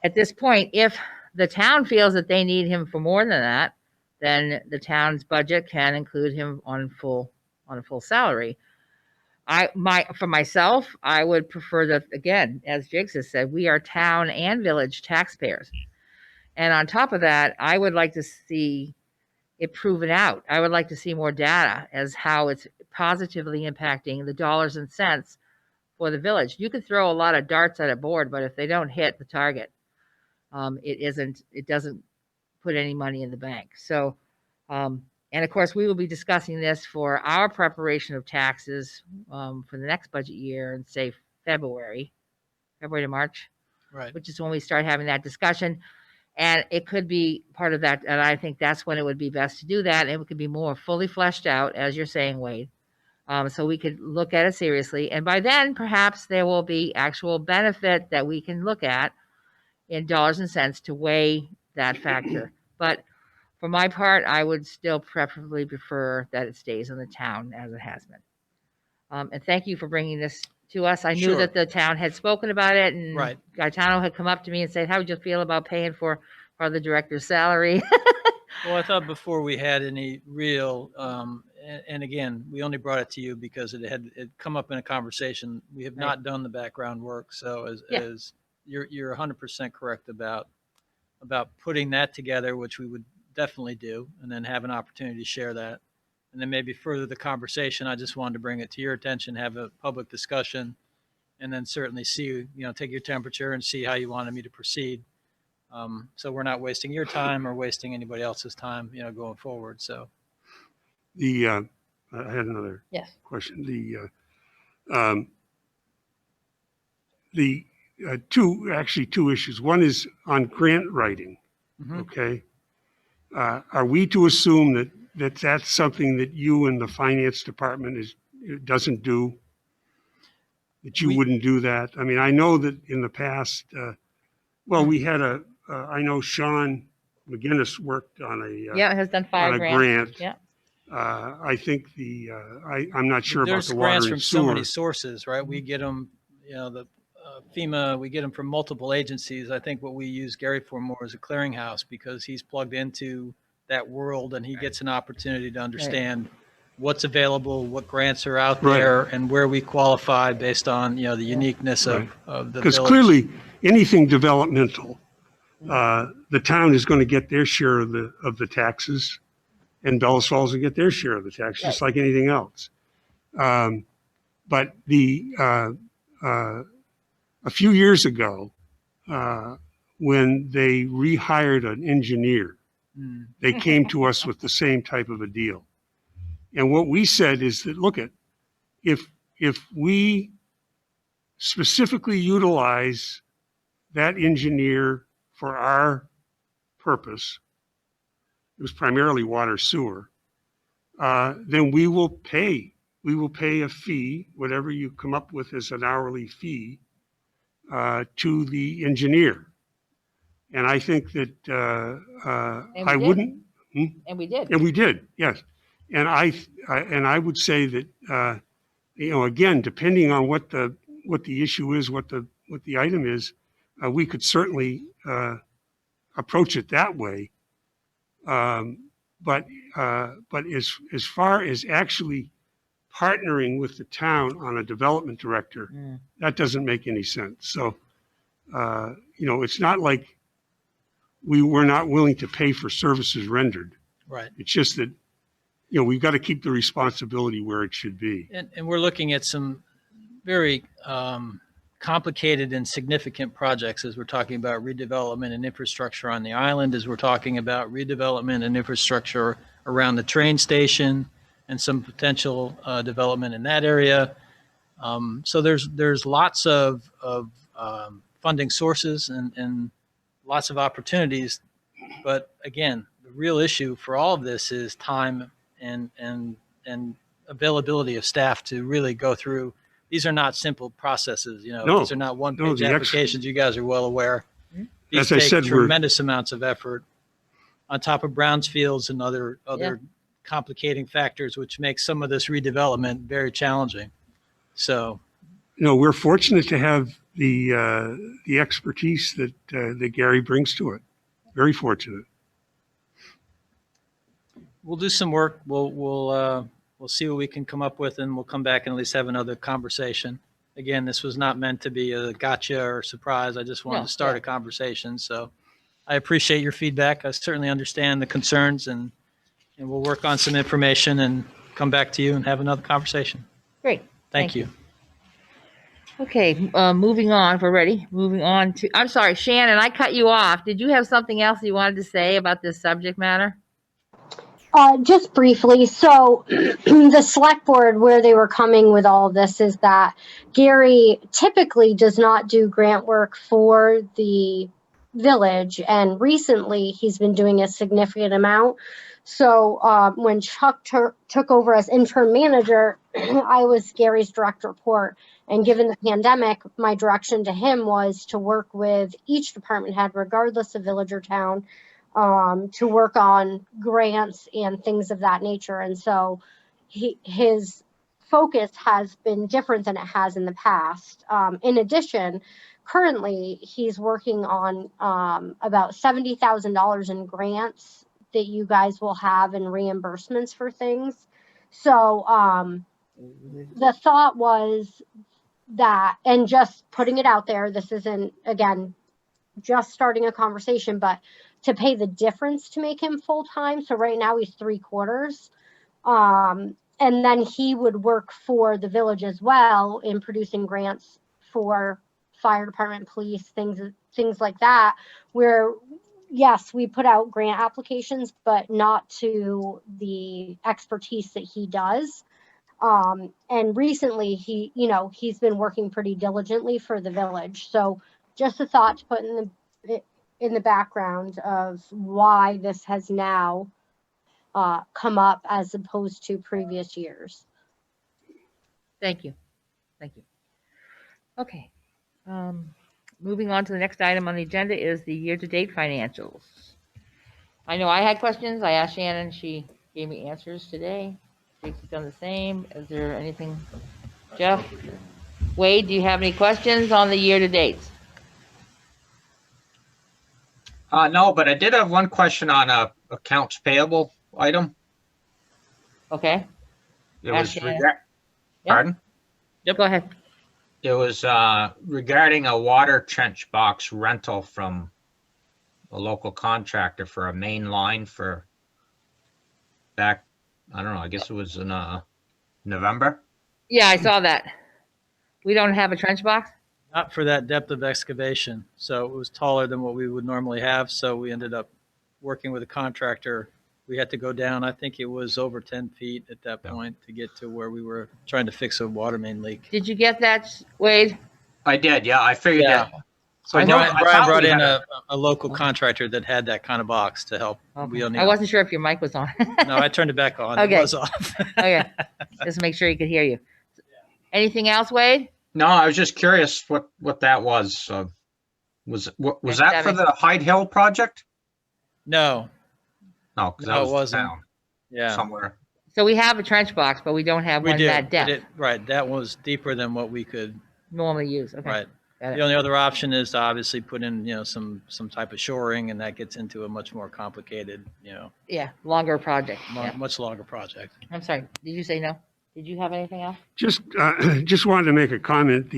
at this point, if the town feels that they need him for more than that, then the town's budget can include him on a full salary. For myself, I would prefer that, again, as Jigs has said, we are town and village taxpayers. And on top of that, I would like to see it proven out. I would like to see more data as how it's positively impacting the dollars and cents for the village. You could throw a lot of darts at a board, but if they don't hit the target, it doesn't put any money in the bank. So, and of course, we will be discussing this for our preparation of taxes for the next budget year in, say, February to March, Right. which is when we start having that discussion. And it could be part of that. And I think that's when it would be best to do that. And it could be more fully fleshed out, as you're saying, Wade. So we could look at it seriously. And by then, perhaps there will be actual benefit that we can look at in dollars and cents to weigh that factor. But for my part, I would still preferably prefer that it stays in the town as it has been. And thank you for bringing this to us. I knew Sure. that the town had spoken about it, and Right. Gaetano had come up to me and said, how would you feel about paying for the director's salary? Well, I thought before we had any real, and again, we only brought it to you because it had come up in a conversation. We have not done the background work. So as you're 100% correct about putting that together, which we would definitely do, and then have an opportunity to share that. And then maybe further the conversation. I just wanted to bring it to your attention, have a public discussion, and then certainly see, take your temperature and see how you wanted me to proceed. So we're not wasting your time or wasting anybody else's time, going forward. So I had another question. Two issues. One is on grant writing. Mhm. Okay. Are we to assume that's something that you and the finance department doesn't do? That you wouldn't do that? I mean, I know that in the past, we had I know Sean McGinnis worked on has done 5 grant. Yeah. I think I'm not sure about there's the water grants and from so sewer. many sources, right? We get them, the FEMA, we get them from multiple agencies. I think what we use Gary for more is a clearinghouse because he's plugged into that world and he gets an opportunity to understand what's available, what grants are out there, and where we qualify based on, the uniqueness of the Because village. clearly anything developmental, the town is going to get their share of the taxes, and Bellows Falls will get their share of the taxes, just like anything else. But a few years ago, when they rehired an engineer, they came to us with the same type of a deal. And what we said is that, look, if we specifically utilize that engineer for our purpose, it was primarily water sewer, then we will pay a fee, whatever you come up with as an hourly fee, to the engineer. And I think that I wouldn't. And we did. And we did, yes. And I would say that again, depending on what the issue is, what the item is, we could certainly approach it that way. But as far as actually partnering with the town on a development director, that doesn't make any sense. So, it's not like we were not willing to pay for services rendered. Right. It's just that, we've got to keep the responsibility where it should be. And we're looking at some very complicated and significant projects as we're talking about redevelopment and infrastructure on the island, as we're talking about redevelopment and infrastructure around the train station and some potential development in that area. So there's lots of funding sources and lots of opportunities. But again, the real issue for all of this is time and availability of staff to really go through. These are not simple processes, No. These are not one-page applications. You guys are well aware. These As I take said, tremendous amounts of effort on top of brownfields and other complicating factors, which makes some of this redevelopment very challenging. So, we're fortunate to have the expertise that Gary brings to it. Very fortunate. we'll do some work. We'll see what we can come up with, and we'll come back and at least have another conversation. Again, this was not meant to be a gotcha or surprise. I just wanted to start a conversation. So I appreciate your feedback. I certainly understand the concerns, and we'll work on some information and come back to you and have another conversation. Great. Thank you. Okay, moving on, if we're ready. Moving on to, I'm sorry, Shannon, I cut you off. Did you have something else you wanted to say about this subject matter? Just briefly. So the select board, where they were coming with all of this, is that Gary typically does not do grant work for the village. And recently he's been doing a significant amount. So when Chuck took over as interim manager, I was Gary's direct report. And given the pandemic, my direction to him was to work with each department head, regardless of village or town, to work on grants and things of that nature. And so his focus has been different than it has in the past. In addition, currently he's working on about $70,000 in grants that you guys will have in reimbursements for things. So the thought was that, and just putting it out there, this isn't, again, just starting a conversation, but to pay the difference to make him full-time. So right now he's 3/4. And then he would work for the village as well in producing grants for fire department, police, things like that, where yes, we put out grant applications, but not to the expertise that he does. And recently he's been working pretty diligently for the village. So just a thought to put in the background of why this has now come up as opposed to previous years. Thank you. Thank you. Okay. Moving on to the next item on the agenda is the year-to-date financials. I know I had questions. I asked Shannon. She gave me answers today. Jake's done the same. Is there anything? Jeff? Wade, do you have any questions on the year-to-dates? No, but I did have one question on a accounts payable item. Okay. It was Yep. Pardon? Yep, go ahead. It was regarding a water trench box rental from a local contractor for a main line for back, I don't know, I guess it was in November. Yeah, I saw that. We don't have a trench box? Not for that depth of excavation. So it was taller than what we would normally have. So we ended up working with a contractor. We had to go down, I think it was over 10 feet at that point to get to where we were trying to fix a water main leak. Did you get that, Wade? I did, yeah. I figured that So I know- Brian, I Brian thought brought we in had a local contractor that had that kind of box to help. Okay. O'Neill. I wasn't sure if your mic was on. No, I turned it back on. Okay. It was off. Okay, just make sure he could hear you. Anything else, Wade? No, I was just curious what that was. Was Okay, that for Debbie. the Hyde Hill project? No, No, because No, that it was wasn't. down yeah, somewhere. So we have a trench box, but we don't have we one do. that but depth right, that was deeper than what we could. normally use. Okay. Right. Got The it. only other option is to obviously put in, some type of shoring, and that gets into a much more complicated, Yeah, longer project. Yeah. much longer project. I'm sorry. Did you say no? Did you have anything else? Just wanted to make a comment.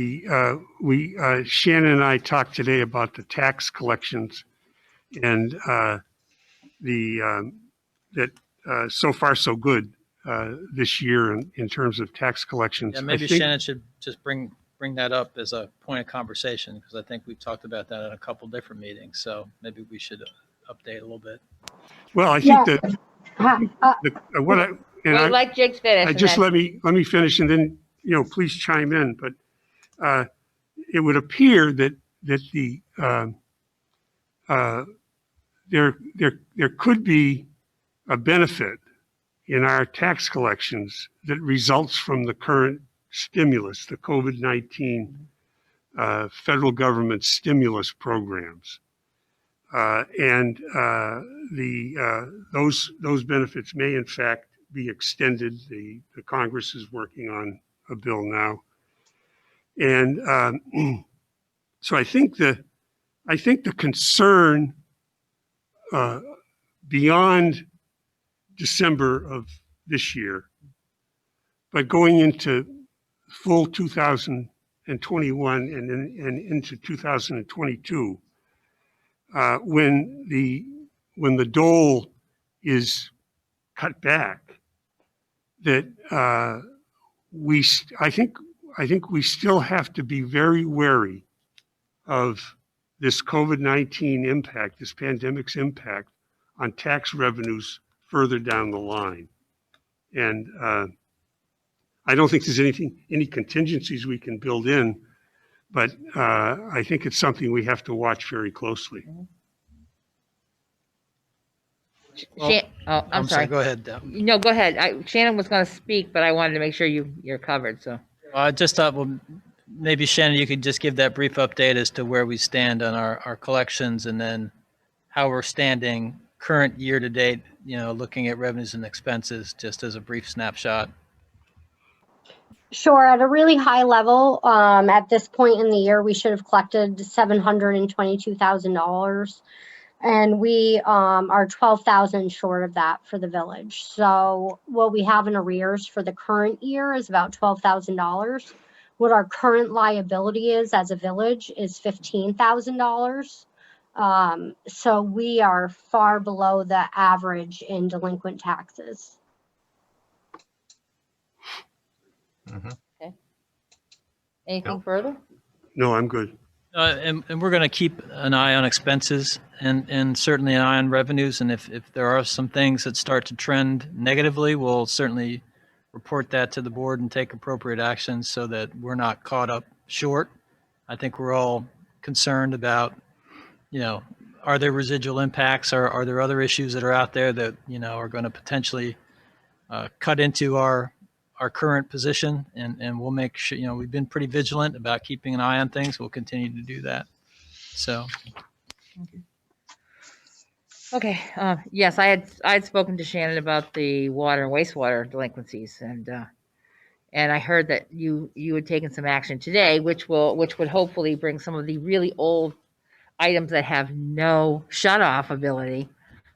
Shannon and I talked today about the tax collections and that so far so good this year in terms of tax collections. Yeah, I maybe think- Shannon should just bring that up as a point of conversation, because I think we've talked about that in a couple different meetings. So maybe we should update a little bit. Well, I Yeah. think that what I and Wait, I, let Jake finish. I and just then- let me finish and then please chime in. But it would appear that the there could be a benefit in our tax collections that results from the current stimulus, the COVID-19 federal government stimulus programs, and those benefits may in fact be extended. The Congress is working on a bill now, and so I think the concern beyond December of this year, but going into full 2021 and into 2022, when the dole is cut back, that I think we still have to be very wary of this COVID-19 impact, this pandemic's impact on tax revenues further down the line. And I don't think there's any contingencies we can build in, but I think it's something we have to watch very closely. I'm sorry. Go ahead, Deb. No, go ahead. Shannon was going to speak, but I wanted to make sure you're covered. So I just thought, well, maybe Shannon, you could just give that brief update as to where we stand on our collections, and then how we're standing current year to date, looking at revenues and expenses, just as a brief snapshot. Sure. At a really high level, at this point in the year, we should have collected $722,000, and we are 12,000 short of that for the village. So what we have in arrears for the current year is about $12,000. What our current liability is as a village is $15,000. So we are far below the average in delinquent taxes. anything further? No, I'm good. And we're going to keep an eye on expenses and certainly an eye on revenues. And if there are some things that start to trend negatively, we'll certainly report that to the board and take appropriate actions so that we're not caught up short. I think we're all concerned about, are there residual impacts? Are there other issues that are out there that, are going to potentially cut into our current position, and we'll make sure, we've been pretty vigilant about keeping an eye on things. We'll continue to do that. So. Okay. Yes, I had spoken to Shannon about the water and wastewater delinquencies, and I heard that you had taken some action today, which would hopefully bring some of the really old items that have no shut-off ability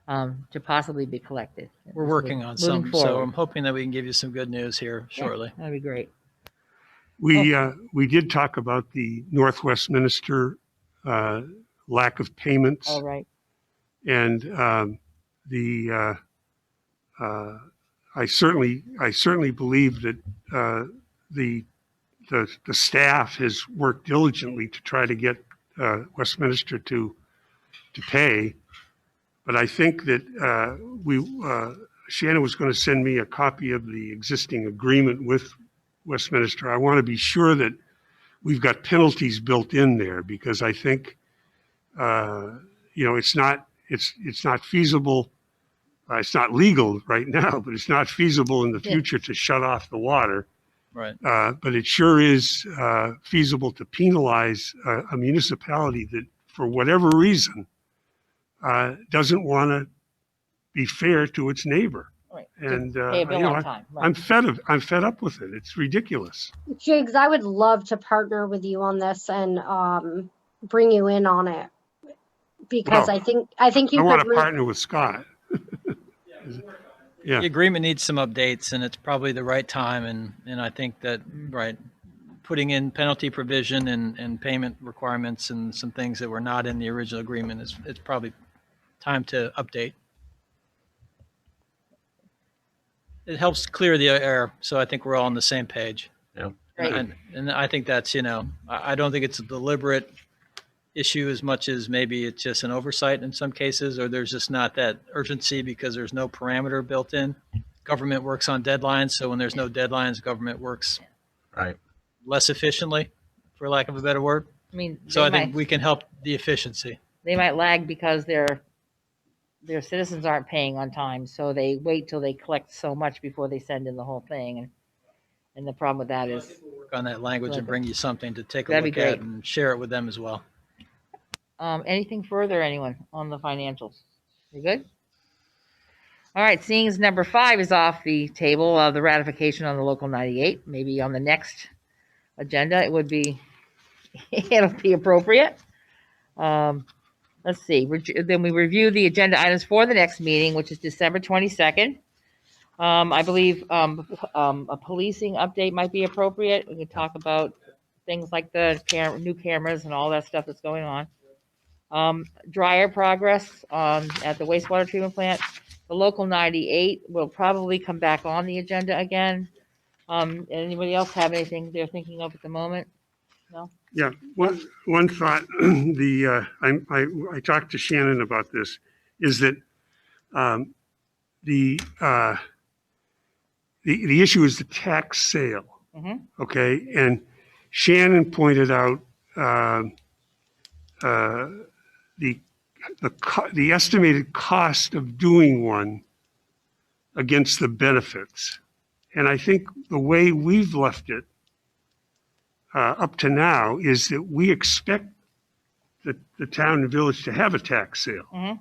to possibly be collected. We're working on moving some, forward. so I'm hoping that we can give you some good news here shortly. That'd be great. We did talk about the Northwest Minister lack of payments. All right. And I certainly believe that the staff has worked diligently to try to get Westminster to pay. But I think that Shannon was going to send me a copy of the existing agreement with Westminster. I want to be sure that we've got penalties built in there, because I think it's not feasible. It's not legal right now, but it's not feasible in the Yeah. future to shut off the water. Right. But it sure is feasible to penalize a municipality that, for whatever reason, doesn't want to be fair to its neighbor. Right. And Pay a bill on time. Right. I'm fed up with it. It's ridiculous. Jigs, I would love to partner with you on this and bring you in on it because Well, I think you I want could to partner with Scott. Yeah. The agreement needs some updates, and it's probably the right time. And I think that, right, putting in penalty provision and payment requirements and some things that were not in the original agreement it's probably time to update. It helps clear the air, so I think we're all on the same page. Yeah. Right. And I think that's, I don't think it's a deliberate issue as much as maybe it's just an oversight in some cases, or there's just not that urgency because there's no parameter built in. Government works on deadlines, so when there's no deadlines, government works Right. less efficiently, for lack of a better word. I mean, So I think we can help the efficiency. they might lag because their citizens aren't paying on time, so they wait till they collect so much before they send in the whole thing. And the problem with that is, Work on that language and bring you something to take a That'd be look at great. and share it with them as well. anything further, anyone, on the financials? You good? All right, seeing as number 5 is off the table, the ratification on the local 98, maybe on the next agenda, it'll be appropriate. Let's see, then we review the agenda items for the next meeting, which is December 22nd. I believe a policing update might be appropriate. We can talk about things like the new cameras and all that stuff that's going on. Dryer progress at the wastewater treatment plant. The local 98 will probably come back on the agenda again. Anybody else have anything they're thinking of at the moment? No? Yeah, one thought, I talked to Shannon about this, is that the issue is the tax sale, okay? And Shannon pointed out the estimated cost of doing one against the benefits. And I think the way we've left it up to now is that we expect the town and village to have a tax sale.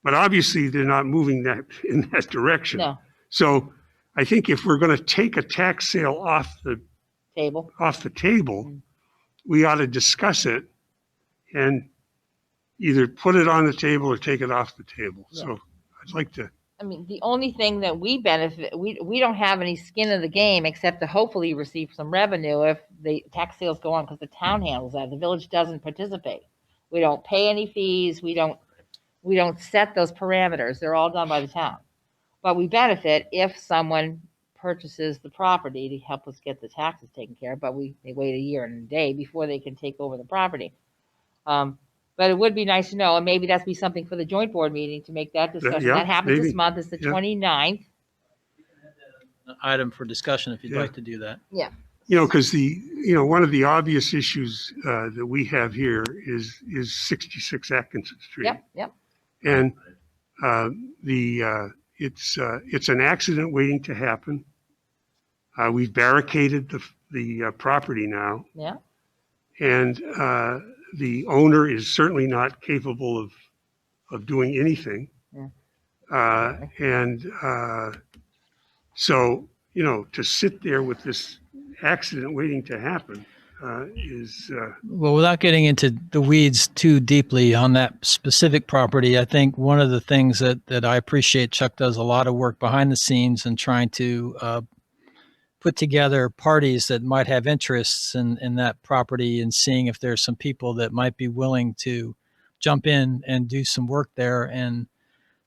But obviously they're not moving that in that direction. No. So I think if we're going to take a tax sale off the table, we ought to discuss it and either put it on the table or take it off the table. Yeah. So I'd like to. I mean, the only thing that we benefit, we don't have any skin in the game except to hopefully receive some revenue if the tax sales go on, because the town handles that. The village doesn't participate. We don't pay any fees. We don't set those parameters. They're all done by the town. But we benefit if someone purchases the property to help us get the taxes taken care of, but they wait a year and a day before they can take over the property. But it would be nice to know, and maybe that's be something for the joint board meeting to make that discussion. Yeah, That happens maybe. this month. It's the Yeah. 29th. An item for discussion if you'd Yeah. like to do that. Yeah. Because one of the obvious issues that we have here is 66 Atkinson Street. Yep. And it's an accident waiting to happen. We've barricaded the property now, Yeah. and the owner is certainly not capable of doing anything. So to sit there with this accident waiting to happen is. Well, without getting into the weeds too deeply on that specific property, I think one of the things that I appreciate, Chuck does a lot of work behind the scenes and trying to put together parties that might have interests in that property and seeing if there's some people that might be willing to jump in and do some work there. And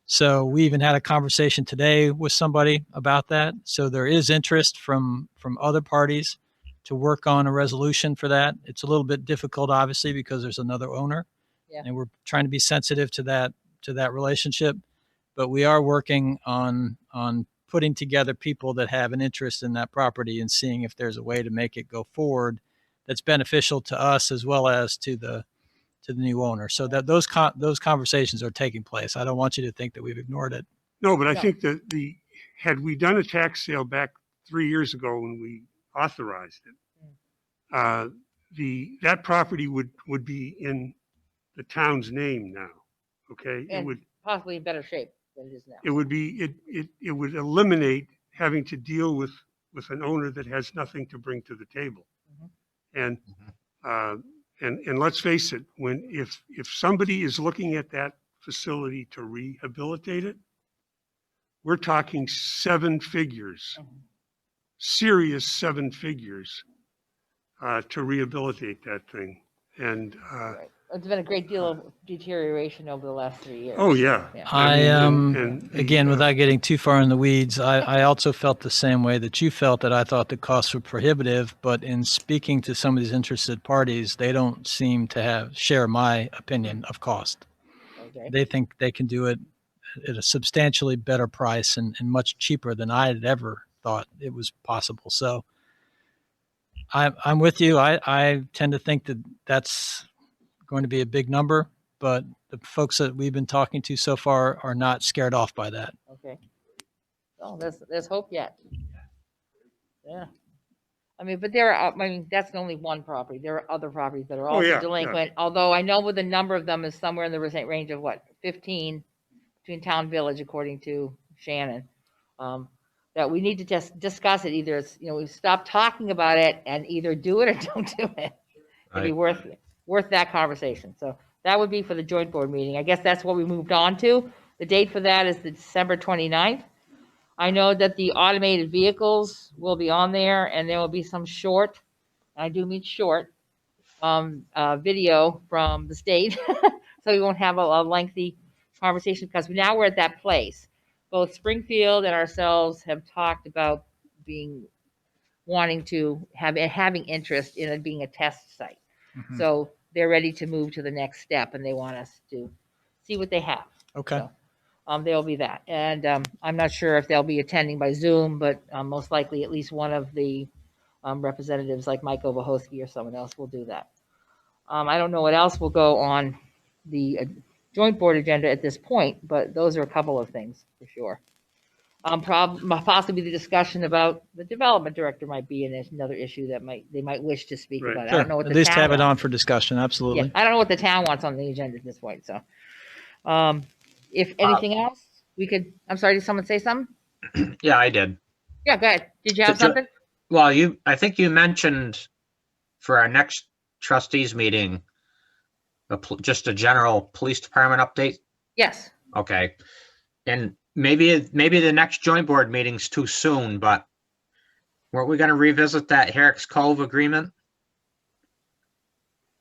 so we even had a conversation today with somebody about that. So there is interest from other parties to work on a resolution for that. It's a little bit difficult, obviously, because there's another owner, and we're trying to be sensitive to that relationship. But we are working on putting together people that have an interest in that property and seeing if there's a way to make it go forward that's beneficial to us as well as to the to the new owner. So that those conversations are taking place. I don't want you to think that we've ignored it. No, but I No. think that had we done a tax sale back 3 years ago when we authorized it, that property would be in the town's name now. Okay, And possibly in better shape than it is now. it would be it would eliminate having to deal with an owner that has nothing to bring to the table. And and let's face it, if somebody is looking at that facility to rehabilitate it, we're talking 7 figures, serious 7 figures to rehabilitate that thing. And Right. It's been a great deal of deterioration over the last 3 years. oh yeah, Yeah. Again, without getting too far in the weeds, I also felt the same way that you felt, that I thought the costs were prohibitive, but in speaking to some of these interested parties, they don't seem to share my opinion of cost. Okay. They think they can do it at a substantially better price and much cheaper than I had ever thought it was possible. So I'm with you. I tend to think that that's going to be a big number, but the folks that we've been talking to so far are not scared off by that. Okay. Oh, there's hope yet. Yeah. I mean, but that's only one property. There are other properties that are also yeah, delinquent, although I know with the number of them is somewhere in the range of 15 between town village, according to Shannon. That we need to just discuss it. Either it's, we stop talking about it and either do it or don't do it. It'd be worth that conversation. So that would be for the joint board meeting. I guess that's what we moved on to. The date for that is the December 29th. I know that the automated vehicles will be on there, and there will be some short, I do mean short, video from the state. So we won't have a lengthy conversation, because now we're at that place. Both Springfield and ourselves have talked about wanting to having interest in it being a test site. So they're ready to move to the next step, and they want us to see what they have. Okay. So, there'll be that. And I'm not sure if they'll be attending by Zoom, but most likely at least one of the representatives like Mike Obohosky or someone else will do that. I don't know what else will go on the joint board agenda at this point, but those are a couple of things for sure. Possibly the discussion about the development director might be another issue that they might wish to speak Right. about. I Sure. don't know what At the least town have it wants. on for discussion. Absolutely. Yeah, I don't know what the town wants on the agenda at this point. So, if anything else, we could. I'm sorry. Did someone say something? Yeah, I did. Yeah, go ahead. Did you have something? Well, I think you mentioned for our next trustees meeting, just a general police department update. Yes. Okay. And maybe the next joint board meeting's too soon, but weren't we going to revisit that Herrick's Cove agreement?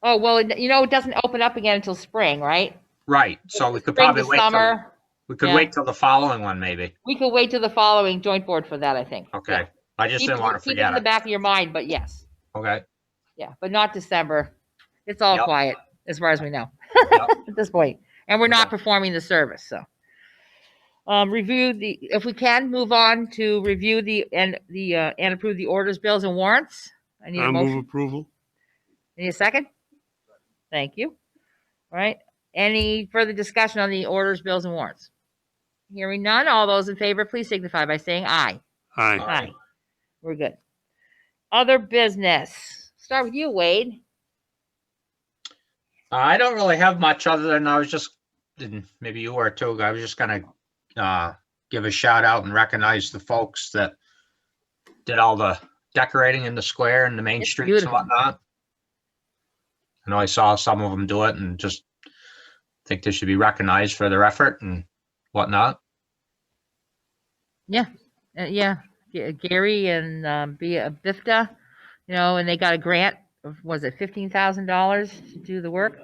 Oh, well, it doesn't open up again until spring, right? Right. So we could Spring probably to wait summer. wait till the following one, maybe. We could wait till the following joint board for that, I think. Okay. Yeah. I just didn't want to Keep it forget in the it. back of your mind, but yes. Okay. Yeah, but not December. It's all Yep. quiet as far as we know Yep. at this point. And we're not Okay. performing the service, so. If we can move on to review and approve the orders, bills, and warrants. I need a I motion. move approval. Need a second? Thank you. All right. Any further discussion on the orders, bills, and warrants? Hearing none, all those in favor, please signify by saying aye. Aye. Aye. We're good. Other business. Start with you, Wade. I don't really have much other than maybe you were too. I was just going to give a shout out and recognize the folks that did all the decorating in the square and the main It's streets beautiful. and whatnot. I know I saw some of them do it and just think they should be recognized for their effort and whatnot. Yeah. Gary and Bifta, and they got a grant of, was it $15,000 to do the work?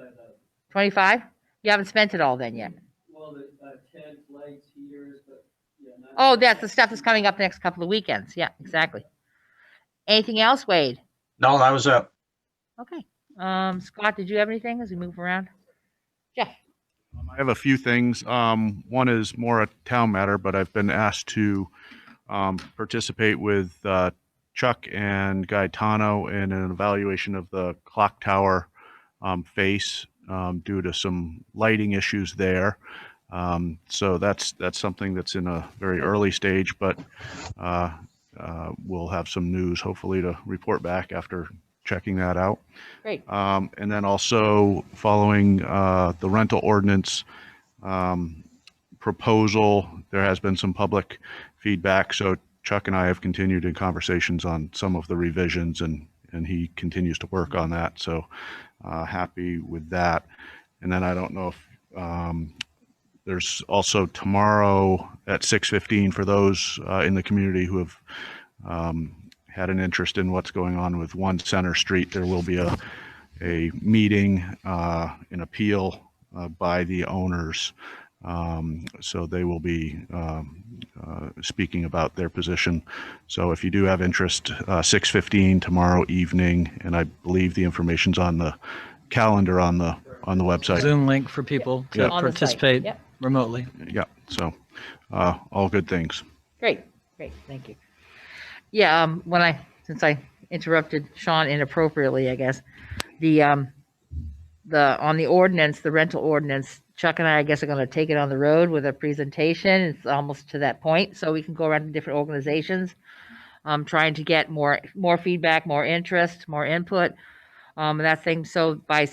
25? You haven't spent it all then yet. Well, the tent, lights, heaters, but yeah. Oh, that's the stuff that's coming up the next couple of weekends. Yeah, exactly. Anything else, Wade? No, that was it. Okay. Scott, did you have anything as we move around? Jeff. I have a few things. One is more a town matter, but I've been asked to participate with Chuck and Gaetano in an evaluation of the clock tower face due to some lighting issues there. So that's something that's in a very early stage, but we'll have some news hopefully to report back after checking that out. Great. And then also following the rental ordinance proposal, there has been some public feedback. So Chuck and I have continued in conversations on some of the revisions, and he continues to work on that. So happy with that. And then I don't know if there's also tomorrow at 6:15 for those in the community who have had an interest in what's going on with 1 Center Street. There will be a meeting, an appeal by the owners. So they will be speaking about their position. So if you do have interest, 6:15 tomorrow evening, and I believe the information's on the calendar on the website. Zoom link for people to Yeah. On the site. participate Yep. remotely. Yeah. So all good things. Great. Thank you. Yeah. Since I interrupted Sean inappropriately, I guess on the ordinance, the rental ordinance, Chuck and I guess, are going to take it on the road with a presentation. It's almost to that point, so we can go around to different organizations, trying to get more feedback, more interest, more input, that thing. So by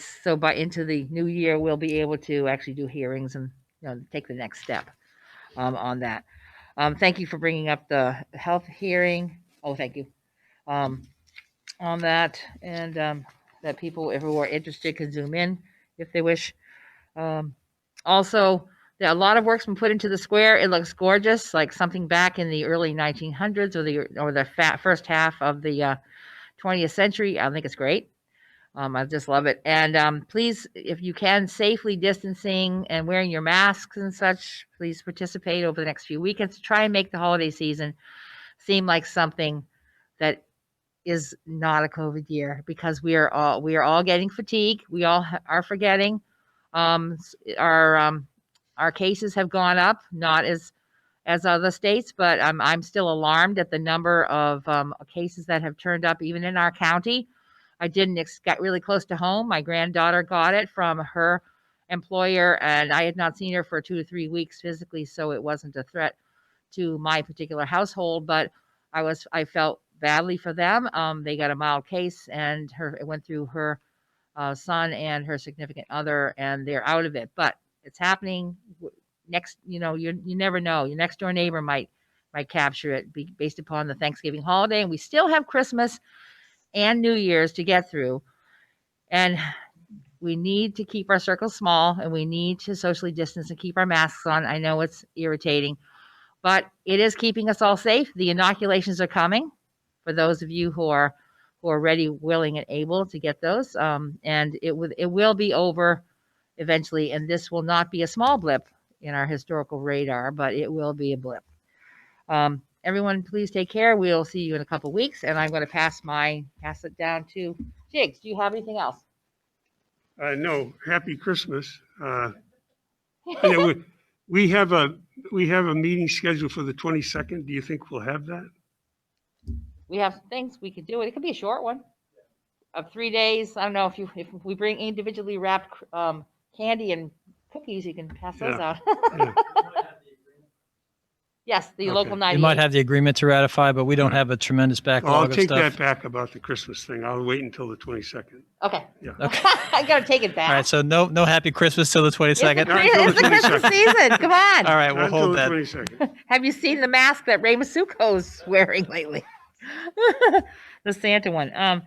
into the new year, we'll be able to actually do hearings and take the next step on that. Thank you for bringing up the health hearing. Oh, thank you on that, and that people who are interested can zoom in if they wish. Also, a lot of work's been put into the square. It looks gorgeous, like something back in the early 1900s or the first half of the 20th century. I think it's great. I just love it. And please, if you can, safely distancing and wearing your masks and such, please participate over the next few weekends to try and make the holiday season seem like something that is not a COVID year, because we are all getting fatigued. We all are forgetting. Our cases have gone up, not as other states, but I'm still alarmed at the number of cases that have turned up even in our county. I got really close to home. My granddaughter got it from her employer, and I had not seen her for 2 to 3 weeks physically, so it wasn't a threat to my particular household. But I felt badly for them. They got a mild case, and it went through her son and her significant other, and they're out of it. But it's happening next. You never know. Your next door neighbor might capture it based upon the Thanksgiving holiday, and we still have Christmas and New Year's to get through. And we need to keep our circles small, and we need to socially distance and keep our masks on. I know it's irritating, but it is keeping us all safe. The inoculations are coming for those of you who are ready, willing, and able to get those. And it will be over eventually, and this will not be a small blip in our historical radar, but it will be a blip. Everyone, please take care. We'll see you in a couple weeks, and I'm going to pass it down to Jigs. Do you have anything else? No. Happy Christmas. We have a meeting scheduled for the 22nd. Do you think we'll have that? We have things we could do. It could be a short one of 3 days. I don't know if we bring individually wrapped candy and cookies, you can pass those out. Yeah. Yes, the Okay. local 98. You might have the agreement to ratify, but we don't have a tremendous I'll backlog of take stuff. that back about the Christmas thing. I'll wait until the 22nd. Okay. Yeah. Okay. I got to take it back. All right, so no happy Christmas till the 22nd. Not until It's the the Christmas 22nd. season. Come on. All right, we'll Not until hold the that. 22nd. Have you seen the mask that Ray Masuko's wearing lately? The Santa one.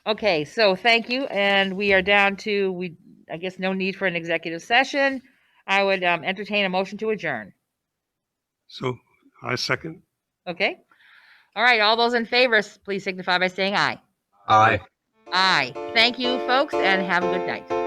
Okay, so thank you. And we are down to, I guess, no need for an executive session. I would entertain a motion to adjourn. So I second. Okay. All right. All those in favor, please signify by saying aye. Aye. Aye. Thank you, folks, and have a good night.